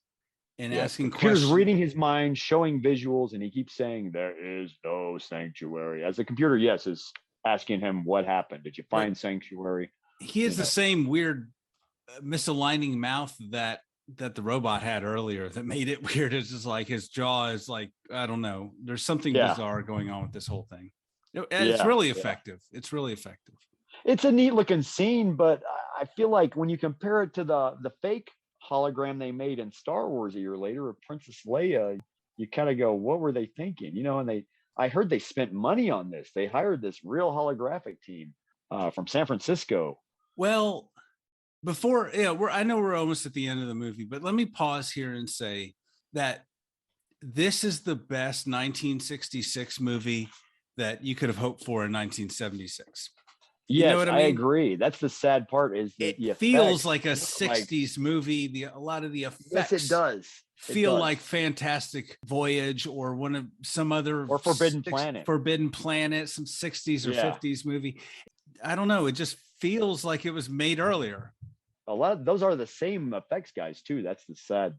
and asking the computer's questions. reading his mind, showing visuals, and he keeps saying, "There is no sanctuary." As the computer, is asking him what happened. Did you find sanctuary? He has the same weird misaligning mouth that that the robot had earlier that made it weird. It's just like his jaw is like, I don't know. There's something bizarre going on with this whole thing. And it's really effective. It's really effective. It's a neat looking scene, but I feel like when you compare it to the fake hologram they made in Star Wars a year later of Princess Leia, you kind of go, what were they thinking? You know, and I heard they spent money on this. They hired this real holographic team from San Francisco. Well, I know we're almost at the end of the movie, but let me pause here and say that this is the best 1966 movie that you could have hoped for in 1976. Yes, you know what I mean? I agree. That's the sad part is that it feels like a 60s movie. A lot of the effects. Yes, it does. Feel like Fantastic Voyage or one of some other or Forbidden Planet, some 60s or 50s movie. I don't know. It just feels like it was made earlier. A lot of those are the same effects guys too. That's the sad.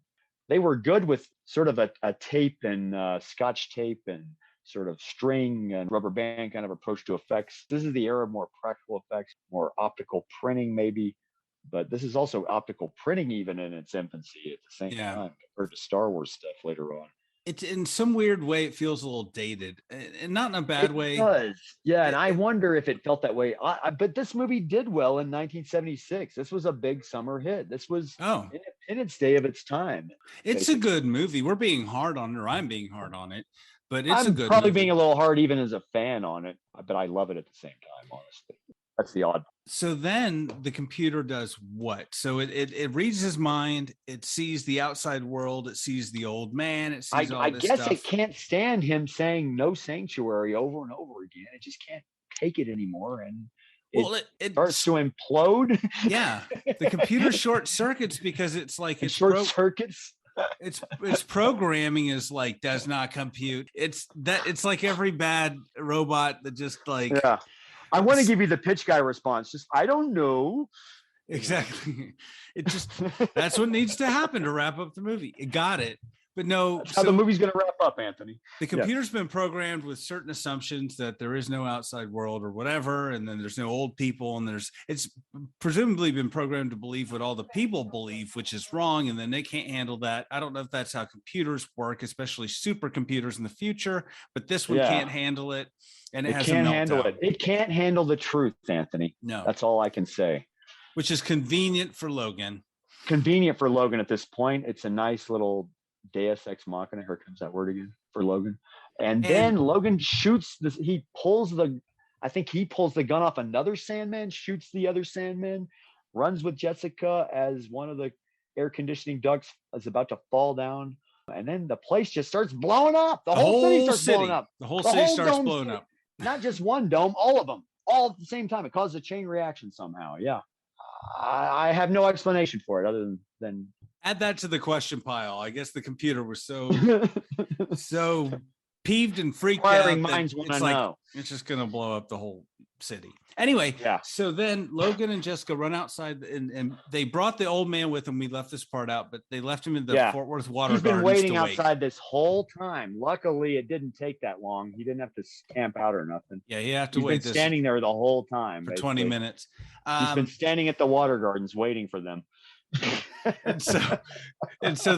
They were good with sort of a tape and Scotch tape and sort of string and rubber band kind of approach to effects. This is the era of more practical effects, more optical printing maybe, but this is also optical printing even in its infancy at the same time compared to Star Wars stuff later on. It's in some weird way, it feels a little dated and not in a bad way. It does. Yeah. And I wonder if it felt that way. But this movie did well in 1976. This was a big summer hit. This was Independence Day of its time. It's a good movie. We're being hard on it, or I'm being hard on it, but it's a good probably movie. Being a little hard even as a fan on it, but I love it at the same time, honestly. That's the odd. So then the computer does what? So it reads his mind. It sees the outside world. It sees the old man. It sees all this stuff. I guess it can't stand him saying no sanctuary over and over again. It just can't take it anymore. And it starts to implode. Yeah. The computer short circuits because it's like it's short circuits. Its programming is like does not compute. It's like every bad robot that just like I want to give you the pitch guy response. Just, I don't know. Exactly. It just, that's what needs to happen to wrap up the movie. It got it. But no. That's how the movie's going to wrap up, Anthony. The computer's been programmed with certain assumptions that there is no outside world or whatever. And then there's no old people. And it's presumably been programmed to believe what all the people believe, which is wrong. And then they can't handle that. I don't know if that's how computers work, especially supercomputers in the future, but this one can't handle it. And it can't handle it. It can't handle the truth, Anthony. No. That's all I can say. Which is convenient for Logan. Convenient for Logan at this point. It's a nice little Deus Ex Machina. Here comes that word again for Logan. And then Logan shoots this. I think he pulls the gun off another Sandman, shoots the other Sandman, runs with Jessica as one of the air conditioning ducts is about to fall down. And then the place just starts blowing up. The whole city starts blowing up. The whole city starts blowing up. Not just one dome, all of them, all at the same time. It causes a chain reaction somehow. Yeah. I have no explanation for it other than add that to the question pile. I guess the computer was so peeved and freaked out. Minds want to know. It's just going to blow up the whole city. Anyway, so then Logan and Jessica run outside and they brought the old man with them. We left this part out, but they left him in the Fort Worth Water Gardens. He's been waiting outside this whole time. Luckily, it didn't take that long. He didn't have to camp out or nothing. Yeah, he had to wait. He's been standing there the whole time. For 20 minutes. He's been standing at the water gardens waiting for them. and so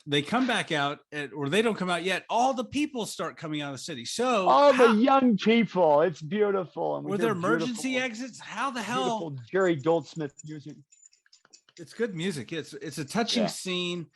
they come back out, or they don't come out yet. All the people start coming out of the city. So all the young people, it's beautiful. Were there emergency exits? How the hell? Jerry Goldsmith music. It's good music. It's a touching scene,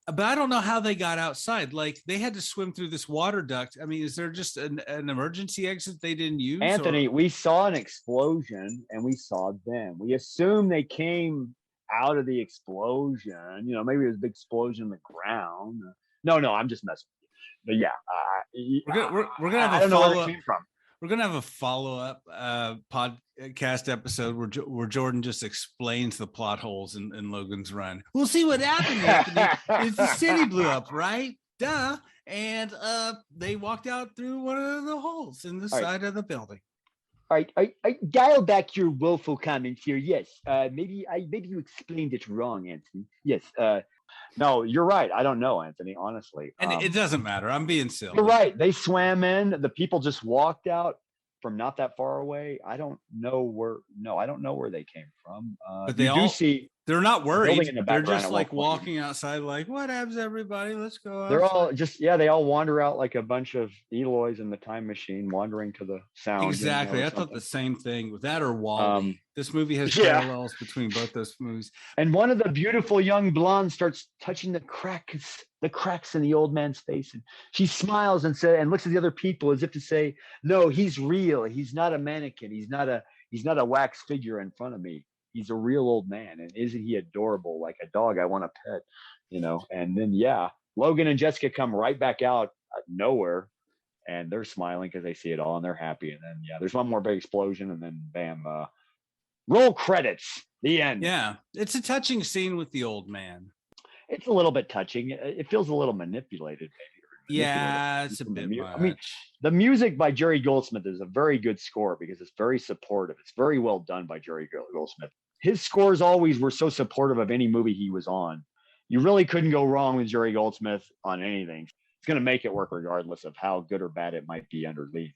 but I don't know how they got outside. Like they had to swim through this water duct. I mean, is there just an emergency exit they didn't use? Anthony, we saw an explosion and we saw them. We assume they came out of the explosion, maybe it was a big explosion in the ground. No, I'm just messing with you. But we're gonna have a follow-up. We're gonna have a follow-up podcast episode where Jordan just explains the plot holes in Logan's Run. We'll see what happened. The city blew up, right? Duh. And they walked out through one of the holes in the side of the building. All right, I dial back your woeful comments here. Yes, maybe you explained it wrong, Anthony. Yes, no, you're right. I don't know, Anthony, honestly. And it doesn't matter. I'm being silly. You're right. They swam in. The people just walked out from not that far away. I don't know where they came from. But they all They're not building worried. in the They're background just at one like point. walking outside, like, what happens, everybody? Let's go They're outside. all just, yeah, they all wander out like a bunch of Eloys in the time machine, wandering to the sound. Exactly. Or I thought something. the same thing with that or Wally. This movie has yeah. parallels between both those movies. And one of the beautiful young blondes starts touching the cracks in the old man's face, and she smiles and looks at the other people as if to say, "No, he's real. He's not a mannequin. He's not a wax figure in front of me. He's a real old man, and isn't he adorable? Like a dog I want to pet, you know." And then Logan and Jessica come right back out nowhere, and they're smiling because they see it all and they're happy. And then there's one more big explosion, and then bam, roll credits. The end. Yeah, it's a touching scene with the old man. It's a little bit touching. It feels a little manipulated, maybe. Yeah, it's a bit much. I mean, the music by Jerry Goldsmith is a very good score because it's very supportive. It's very well done by Jerry Goldsmith. His scores always were so supportive of any movie he was on. You really couldn't go wrong with Jerry Goldsmith on anything. It's going to make it work regardless of how good or bad it might be underneath.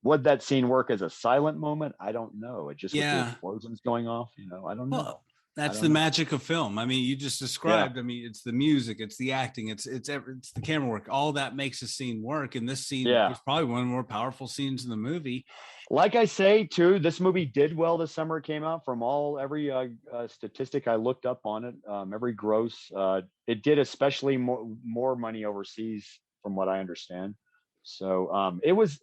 Would that scene work as a silent moment? I don't know. It just with the explosions going off, I don't know. Well, that's the magic of film. I mean, you just described. I mean, it's the music, it's the acting, it's the camera work. All that makes a scene work. And this scene was probably one of the more powerful scenes in the movie. Like I say, too, this movie did well this summer. It came out from every statistic I looked up on it, every gross. It did especially more money overseas, from what I understand. So it was,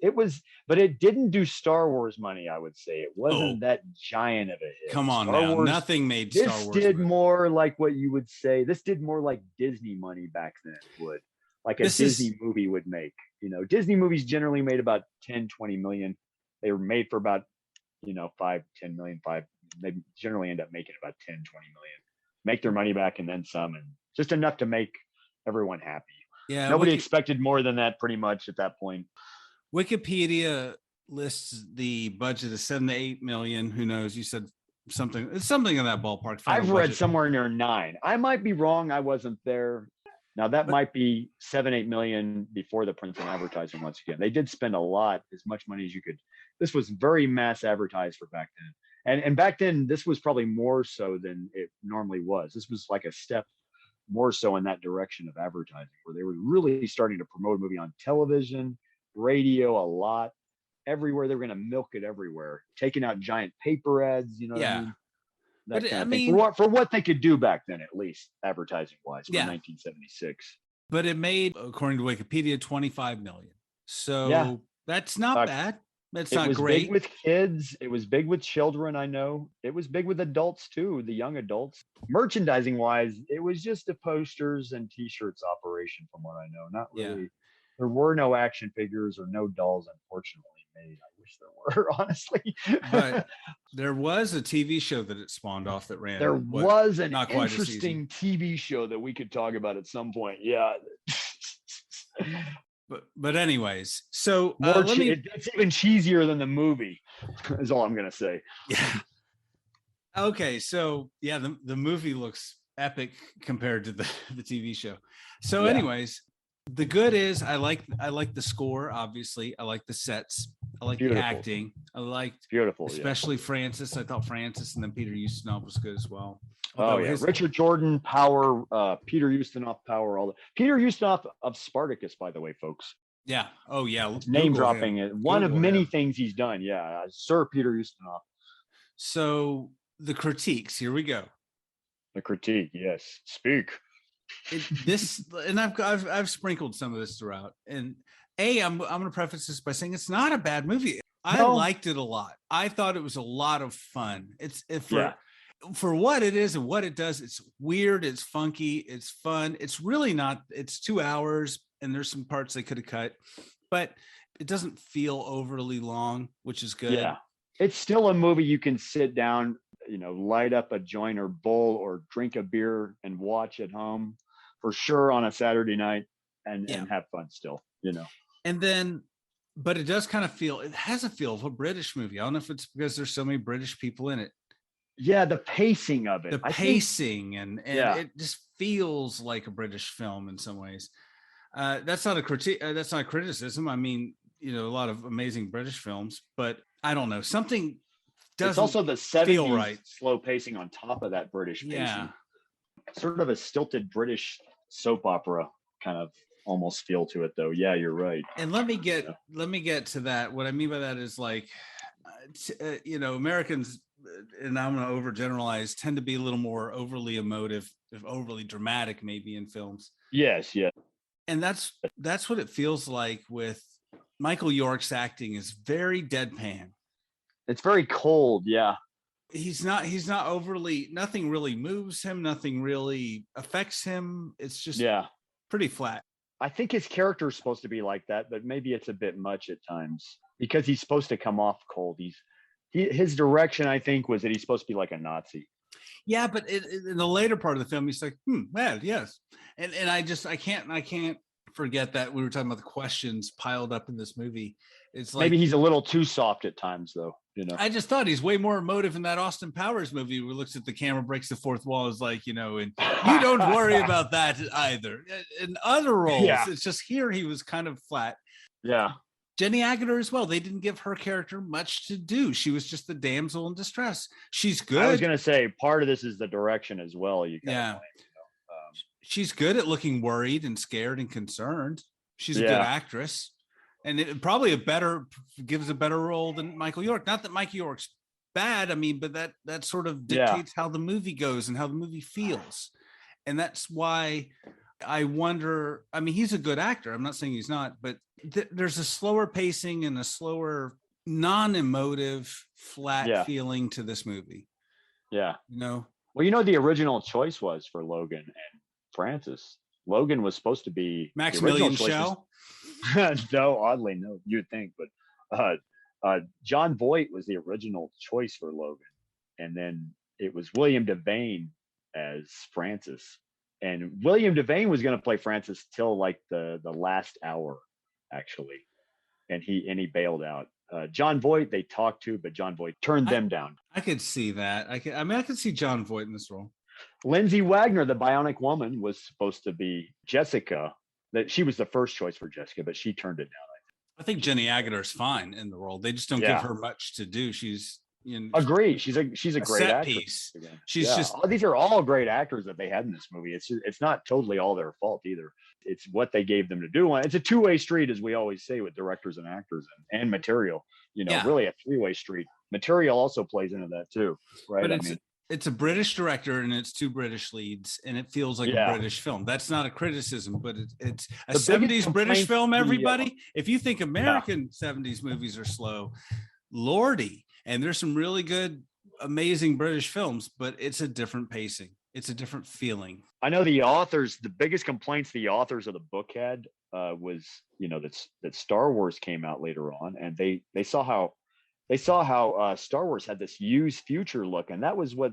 but it didn't do Star Wars money. I would say it wasn't that giant of a hit. Come on, now nothing made Star Wars. This did more like what you would say. This did more like Disney money back then would, like a Disney movie would make. Disney movies generally made about 10, 20 million. They were made for about 5, 10 million. They generally end up making about 10, 20 million. Make their money back and then some, and just enough to make everyone happy. Yeah, nobody expected more than that pretty much at that point. Wikipedia lists the budget of 7 to 8 million. Who knows? You said something. It's something in that ballpark. I've read somewhere near 9. I might be wrong. I wasn't there. Now that might be 7, 8 million before the print and advertising. Once again, they did spend a lot, as much money as you could. This was very mass advertised for back then, and back then this was probably more so than it normally was. This was like a step more so in that direction of advertising, where they were really starting to promote a movie on television, radio, a lot, everywhere. They were going to milk it everywhere, taking out giant paper ads, what I mean? That kind of thing. For what they could do back then, at least advertising wise, for 1976. But it made, according to Wikipedia, 25 million. So that's not bad. That's not great. It was big with kids. It was big with children. I know it was big with adults too, the young adults. Merchandising wise, it was just a posters and T-shirts operation, from what I know. Not really. There were no action figures or no dolls, unfortunately, made. I wish there were, honestly. But there was a TV show that it spawned off that ran. There was an interesting TV show that we could talk about at some point. Yeah. But anyways, so it's even cheesier than the movie, is all I'm gonna say. Yeah. Okay, so the movie looks epic compared to the TV show. So, anyways, the good is I like the score. Obviously, I like the sets. I like the acting. I liked especially Francis. I thought Francis and then Peter Ustinov was good as well. Richard Jordan, Power, Peter Ustinov, Power, Peter Ustinov of Spartacus, by the way, folks. Yeah. Oh yeah. Name dropping it. One of many things he's done. Yeah, Sir Peter Ustinov. So the critiques. Here we go. The critique. Yes. Speak. And I've sprinkled some of this throughout. And I'm going to preface this by saying it's not a bad movie. I liked it a lot. I thought it was a lot of fun. For what it is and what it does, it's weird, it's funky, it's fun. It's really not, it's 2 hours and there's some parts they could have cut, but it doesn't feel overly long, which is good. Yeah. It's still a movie you can sit down, light up a joint or bowl or drink a beer and watch at home for sure on a Saturday night and have fun still, And then, but it does kind of it has a feel of a British movie. I don't know if it's because there's so many British people in it. Yeah, the pacing of it. And it just feels like a British film in some ways. That's not a critique. That's not a criticism. I mean, a lot of amazing British films, but I don't know. Something It's doesn't also the feel 70s right. slow pacing on top of that British pacing. Yeah. Sort of a stilted British soap opera kind of almost feel to it, though. Yeah, you're right. And let me get to that. What I mean by that is like, Americans, and I'm going to overgeneralize, tend to be a little more overly emotive, if overly dramatic, maybe in films. Yes, yeah. And that's what it feels like with Michael York's acting is very deadpan. It's very cold. Yeah. He's not overly, nothing really moves him. Nothing really affects him. It's just pretty flat. I think his character is supposed to be like that, but maybe it's a bit much at times because he's supposed to come off cold. His direction, I think, was that he's supposed to be like a Nazi. Yeah, but in the later part of the film, he's like, well, yes. And I can't forget that we were talking about the questions piled up in this movie. It's like maybe he's a little too soft at times, though. I just thought he's way more emotive in that Austin Powers movie where he looks at the camera, breaks the fourth wall, is like, and you don't worry about that either. In other roles, it's just here he was kind of flat. Yeah. Jenny Agutter as well. They didn't give her character much to do. She was just the damsel in distress. She's good. I was going to say part of this is the direction as well. She's good at looking worried and scared and concerned. She's a good actress. And it probably gives a better role than Michael York. Not that Michael York's bad. I mean, but that sort of dictates how the movie goes and how the movie feels. And that's why I wonder, I mean, he's a good actor. I'm not saying he's not, but there's a slower pacing and a slower, non-emotive, flat feeling to this movie. Yeah. Well, the original choice was for Logan and Francis. Logan was supposed to be Maximilian Schell. No, oddly, no, you'd think, but John Voight was the original choice for Logan, and then it was William Devane as Francis, and William Devane was going to play Francis till like the last hour, actually, and he bailed out. John Voight they talked to, but John Voight turned them down. I could see that. I could see John Voight in this role. Lindsay Wagner, the Bionic Woman, was supposed to be Jessica. That she was the first choice for Jessica, but she turned it down. I think Jenny Agutter is fine in the role. They just don't give her much to do. She's agree. She's a great actress. Piece. She's just these are all great actors that they had in this movie. It's not totally all their fault either. It's what they gave them to do. It's a two-way street, as we always say, with directors and actors and material. Really a three-way street. Material also plays into that too, right? But it's a British director and it's two British leads, and it feels like a British film. That's not a criticism, but it's a 70s British film, everybody. If you think American 70s movies are slow, lordy. And there's some really good, amazing British films, but it's a different pacing. It's a different feeling. I know the biggest complaints the authors of the book had was, that Star Wars came out later on, and they saw how Star Wars had this used future look, and that was what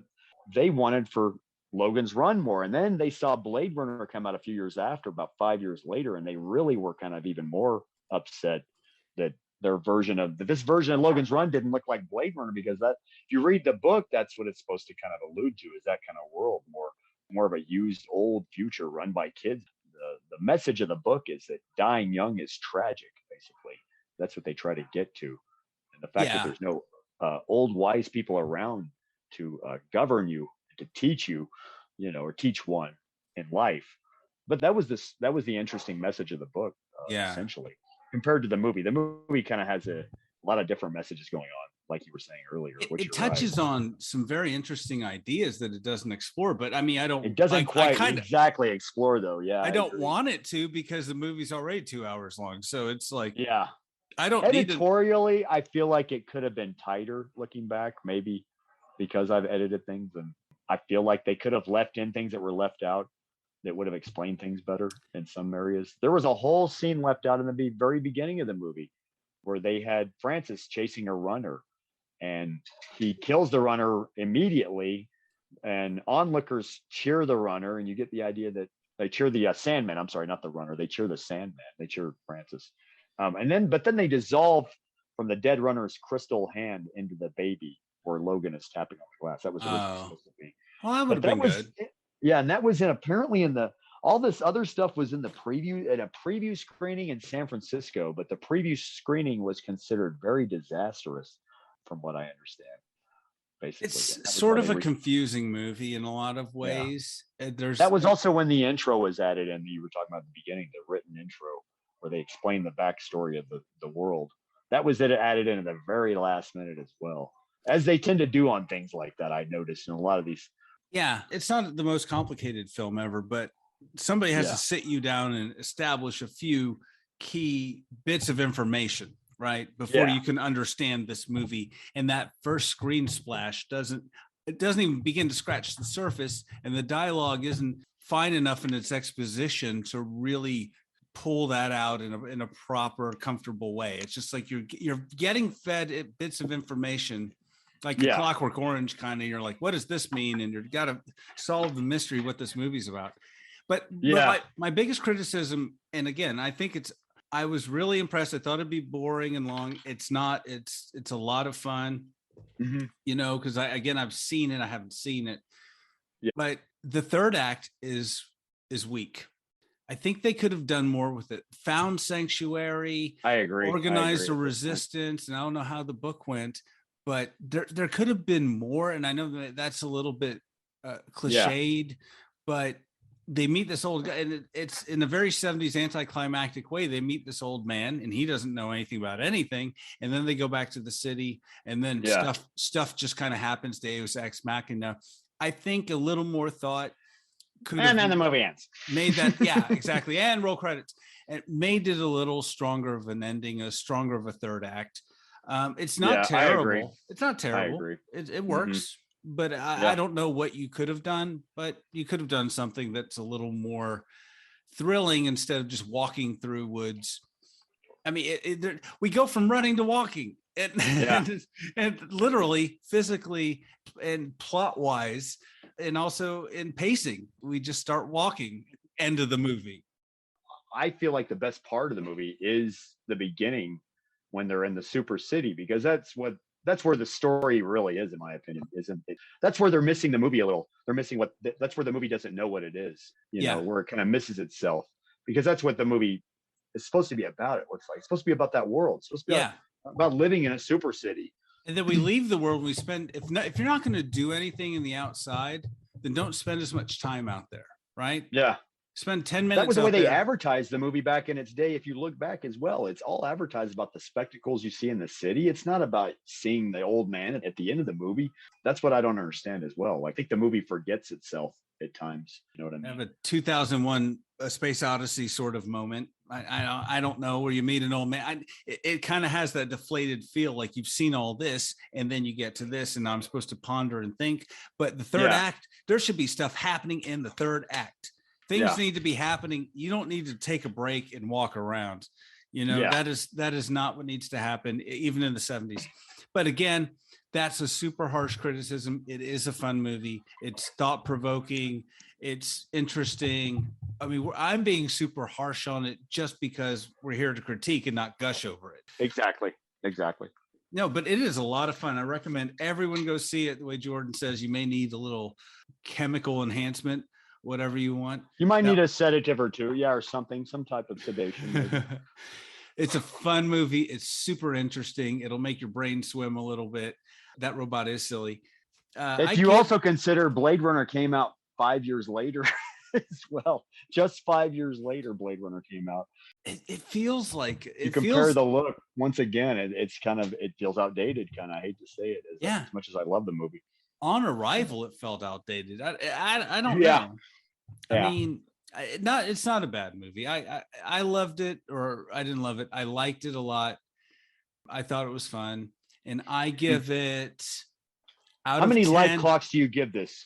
they wanted for Logan's Run more. And then they saw Blade Runner come out a few years after, about 5 years later, and they really were kind of even more upset that this version of Logan's Run didn't look like Blade Runner, because that, if you read the book, that's what it's supposed to kind of allude to, is that kind of world, more of a used old future run by kids. The message of the book is that dying young is tragic, basically. That's what they try to get to. The fact that there's no old wise people around to govern you, to teach you, or teach one in life. But that was the interesting message of the book, essentially, compared to the movie. The movie kind of has a lot of different messages going on, like you were saying earlier. It touches on some very interesting ideas that it doesn't explore. But I mean, it doesn't quite exactly explore, though. Yeah, I don't want it to, because the movie's already 2 hours long. So it's like, I don't editorially, I feel like it could have been tighter looking back, maybe because I've edited things, and I feel like they could have left in things that were left out that would have explained things better in some areas. There was a whole scene left out in the very beginning of the movie where they had Francis chasing a runner, and he kills the runner immediately, and onlookers cheer the runner, and you get the idea that they cheer the Sandman. I'm sorry, not the runner. They cheer the Sandman. They cheer Francis. But then they dissolve from the dead runner's crystal hand into the baby, where Logan is tapping on the glass. That was what it was supposed to be. Well, that would have been good. Yeah, and that was apparently all this other stuff was in the preview, at a preview screening in San Francisco, but the preview screening was considered very disastrous, from what I understand. basically. And It's that was why sort of they a confusing movie in a lot of yeah. ways. There's That was also when the intro was added in. You were talking about the beginning, the written intro, where they explain the backstory of the world. That was it added in at the very last minute as well, as they tend to do on things like that. I noticed in a lot of these. yeah, it's not the most complicated film ever, but somebody has Yeah. to sit you down and establish a few key bits of information, right? Before Yeah. you can understand this movie. And that first screen splash doesn't even begin to scratch the surface, and the dialogue isn't fine enough in its exposition to really pull that out in a proper, comfortable way. It's just like you're getting fed bits of information like a Yeah. Clockwork Orange kind of. You're like, what does this mean? And you've got to solve the mystery what this movie's about. But my biggest criticism, and again, I was really impressed. I thought it'd be boring and long. It's not. It's a lot of fun, you know, because I've seen it. I haven't seen it, but the third act is weak. I think they could have done more with it. Found sanctuary. I agree. Organized a resistance, and I don't know how the book went, but there could have been more. And I know that's a little bit cliched, but they meet this old guy, and it's in a very 70s anticlimactic way. They meet this old man, and he doesn't know anything about anything. And then they go back to the city, and then stuff just kind of happens. Deus Ex Machina. I think a little more thought could have. And then the movie ends. Made that, yeah, exactly. And roll credits. And made it a little stronger of an ending, a stronger of a third act. It's not terrible. It's not terrible. I agree. It works. But I don't know what you could have done, but you could have done something that's a little more thrilling instead of just walking through woods. I mean, we go from running to walking, and literally, physically, and plot wise, and also in pacing. We just start walking. End of the movie. I feel like the best part of the movie is the beginning when they're in the super city, because that's where the story really is, in my opinion, isn't it? That's where they're missing the movie a little. They're missing that's where the movie doesn't know what it is, you know, where it kind of misses itself, because that's what the movie is supposed to be about. It looks like it's supposed to be about that world. It's supposed to be about living in a super city. And then we leave the world. We spend, if you're not going to do anything in the outside, then don't spend as much time out there. Right. Yeah. Spend 10 minutes. That was the way they advertised the movie back in its day. If you look back as well, it's all advertised about the spectacles you see in the city. It's not about seeing the old man at the end of the movie. That's what I don't understand as well. I think the movie forgets itself at times. You know what I mean? Have a 2001 A Space Odyssey sort of moment. I don't know, where you meet an old man. It kind of has that deflated feel, like you've seen all this and then you get to this and I'm supposed to ponder and think. But the third act, there should be stuff happening in the third act. Things need to be happening. You don't need to take a break and walk around. You know, that is not what needs to happen, even in the 70s. But again, that's a super harsh criticism. It is a fun movie. It's thought-provoking. It's interesting. I mean, I'm being super harsh on it just because we're here to critique and not gush over it. Exactly. No, but it is a lot of fun. I recommend everyone go see it. The way Jordan says, you may need a little chemical enhancement, whatever you want. You might need a sedative or two, or something, some type of sedation. It's a fun movie. It's super interesting. It'll make your brain swim a little bit. That robot is silly. If you also consider Blade Runner came out 5 years later as well, just 5 years later, Blade Runner came out. It feels like you compare the look once again. It feels outdated. Kind of, I hate to say it, as much as I love the movie. On arrival, it felt outdated. I don't know. I mean, it's not a bad movie. I loved it, or I didn't love it. I liked it a lot. I thought it was fun, and I give it. How many life clocks do you give this?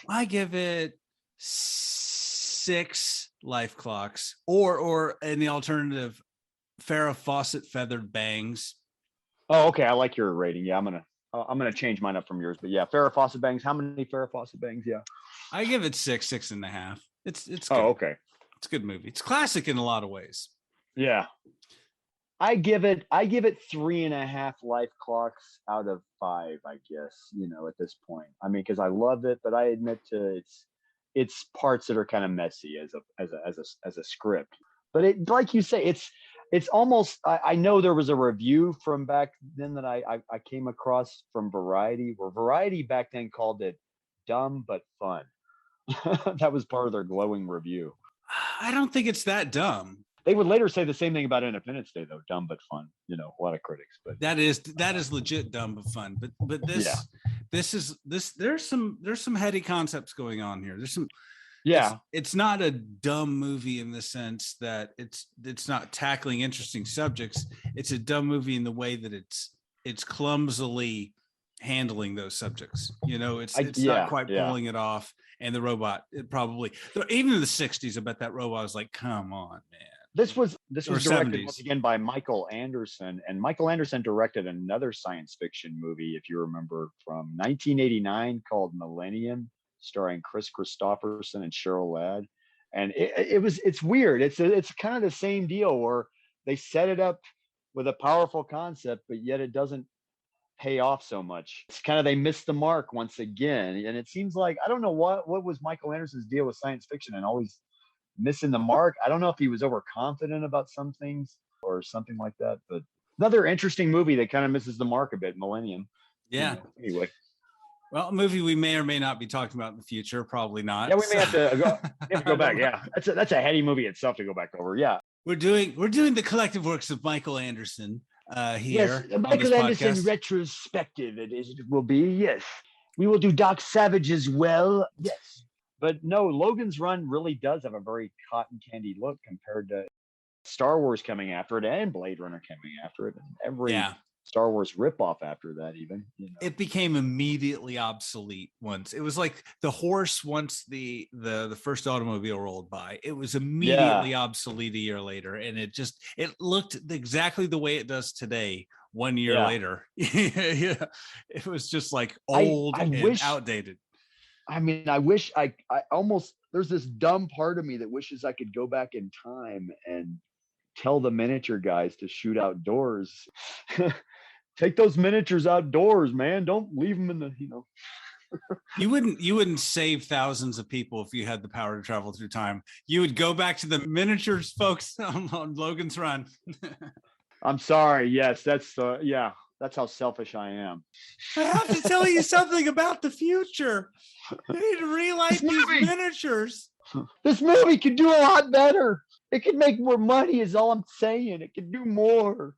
I give it 6 life clocks, or in the alternative, Farrah Fawcett feathered bangs. Oh, okay. I like your rating. Yeah, I'm gonna change mine up from yours, but Farrah Fawcett bangs. How many Farrah Fawcett bangs? Yeah, I give it 6.5. It's good. Oh, okay. It's a good movie. It's classic in a lot of ways. Yeah, I give it 3.5 life clocks out of 5. I guess, at this point. I mean, because I love it, but I admit to it's parts that are kind of messy as a script. But it, like you say, It's almost, I know there was a review from back then that I came across from Variety, where Variety back then called it dumb but fun. That was part of their glowing review. I don't think it's that dumb. They would later say the same thing about Independence Day, though. Dumb but fun. A lot of critics, but That is legit dumb but fun. But this there's some heady concepts going on here. There's some. Yeah, it's not a dumb movie in the sense that it's not tackling interesting subjects. It's a dumb movie in the way that it's clumsily handling those subjects. It's not quite pulling it off. And the robot, even in the 60s, I bet that robot was like, come on, man. This was directed 70s. once again by Michael Anderson, and Michael Anderson directed another science fiction movie, if you remember, from 1989 called Millennium, starring Chris Christopherson and Cheryl Ladd. And it's weird. It's kind of the same deal where they set it up with a powerful concept, but yet it doesn't pay off so much. It's kind of, they missed the mark once again. And it seems like, I don't know what was Michael Anderson's deal with science fiction and always missing the mark. I don't know if he was overconfident about some things or something like that, but another interesting movie that kind of misses the mark a bit, Millennium. Yeah. Anyway. Well, a movie we may or may not be talking about in the future. Probably not. Yeah, we may have to go back. Yeah, that's a heady movie itself to go back over. Yeah, we're doing the collective works of Michael Anderson here. Yes, Michael Anderson retrospective. It will be. Yes, we will do Doc Savage as well. Yes, but no, Logan's Run really does have a very cotton candy look compared to Star Wars coming after it and Blade Runner coming after it, and every Star Wars ripoff after that. Even it became immediately obsolete once. It was like the horse once the first automobile rolled by. It was immediately obsolete a year later, and it looked exactly the way it does today. 1 year later, it was just like old and outdated. I mean, I wish I almost, there's this dumb part of me that wishes I could go back in time and tell the miniature guys to shoot outdoors. Take those miniatures outdoors, man. Don't leave them in the, You wouldn't save thousands of people if you had the power to travel through time. You would go back to the miniatures folks on Logan's Run. I'm sorry. Yes, that's how selfish I am. I have to tell you something about the future. I need to relight these miniatures. This movie could do a lot better. It could make more money is all I'm saying. It could do more.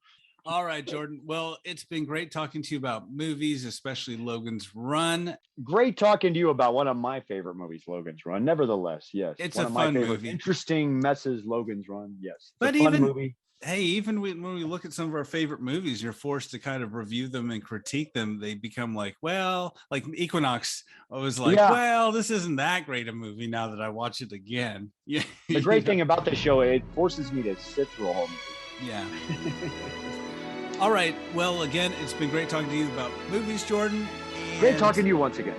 All right, Jordan. Well, it's been great talking to you about movies, especially Logan's Run. Great talking to you about one of my favorite movies, Logan's Run. Nevertheless, yes. It's one a fun movie. Interesting messes, Logan's Run. Yes. But even movie. Hey, even when we look at some of our favorite movies, you're forced to kind of review them and critique them. They become like Equinox. I was like, well, this isn't that great a movie now that I watch it again. Yeah. The great thing about the show, it forces me to sit through a whole movie. Yeah. All right. Well, again, it's been great talking to you about movies, Jordan. Great talking to you once again.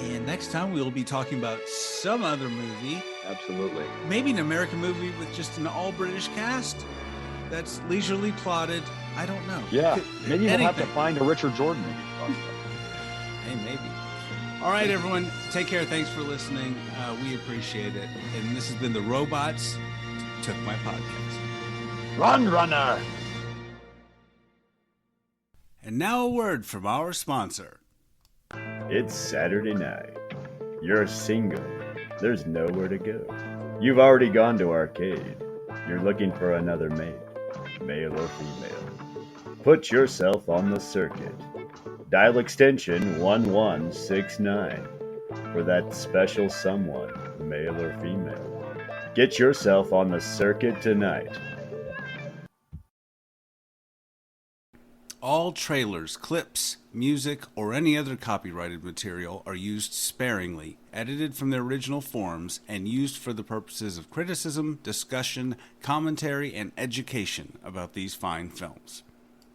And next time we'll be talking about some other movie. Absolutely. Maybe an American movie with just an all-British cast that's leisurely plotted. I don't know. Yeah. Maybe we'll have to find a Richard Jordan movie. Hey, maybe. All right, everyone. Take care. Thanks for listening. We appreciate it. And this has been The Robots Took My Podcast. Run, runner. And now a word from our sponsor. It's Saturday night. You're single. There's nowhere to go. You've already gone to arcade. You're looking for another mate, male or female. Put yourself on the circuit. Dial extension 1169 for that special someone, male or female. Get yourself on the circuit tonight. All trailers, clips, music, or any other copyrighted material are used sparingly, edited from their original forms, and used for the purposes of criticism, discussion, commentary, and education about these fine films.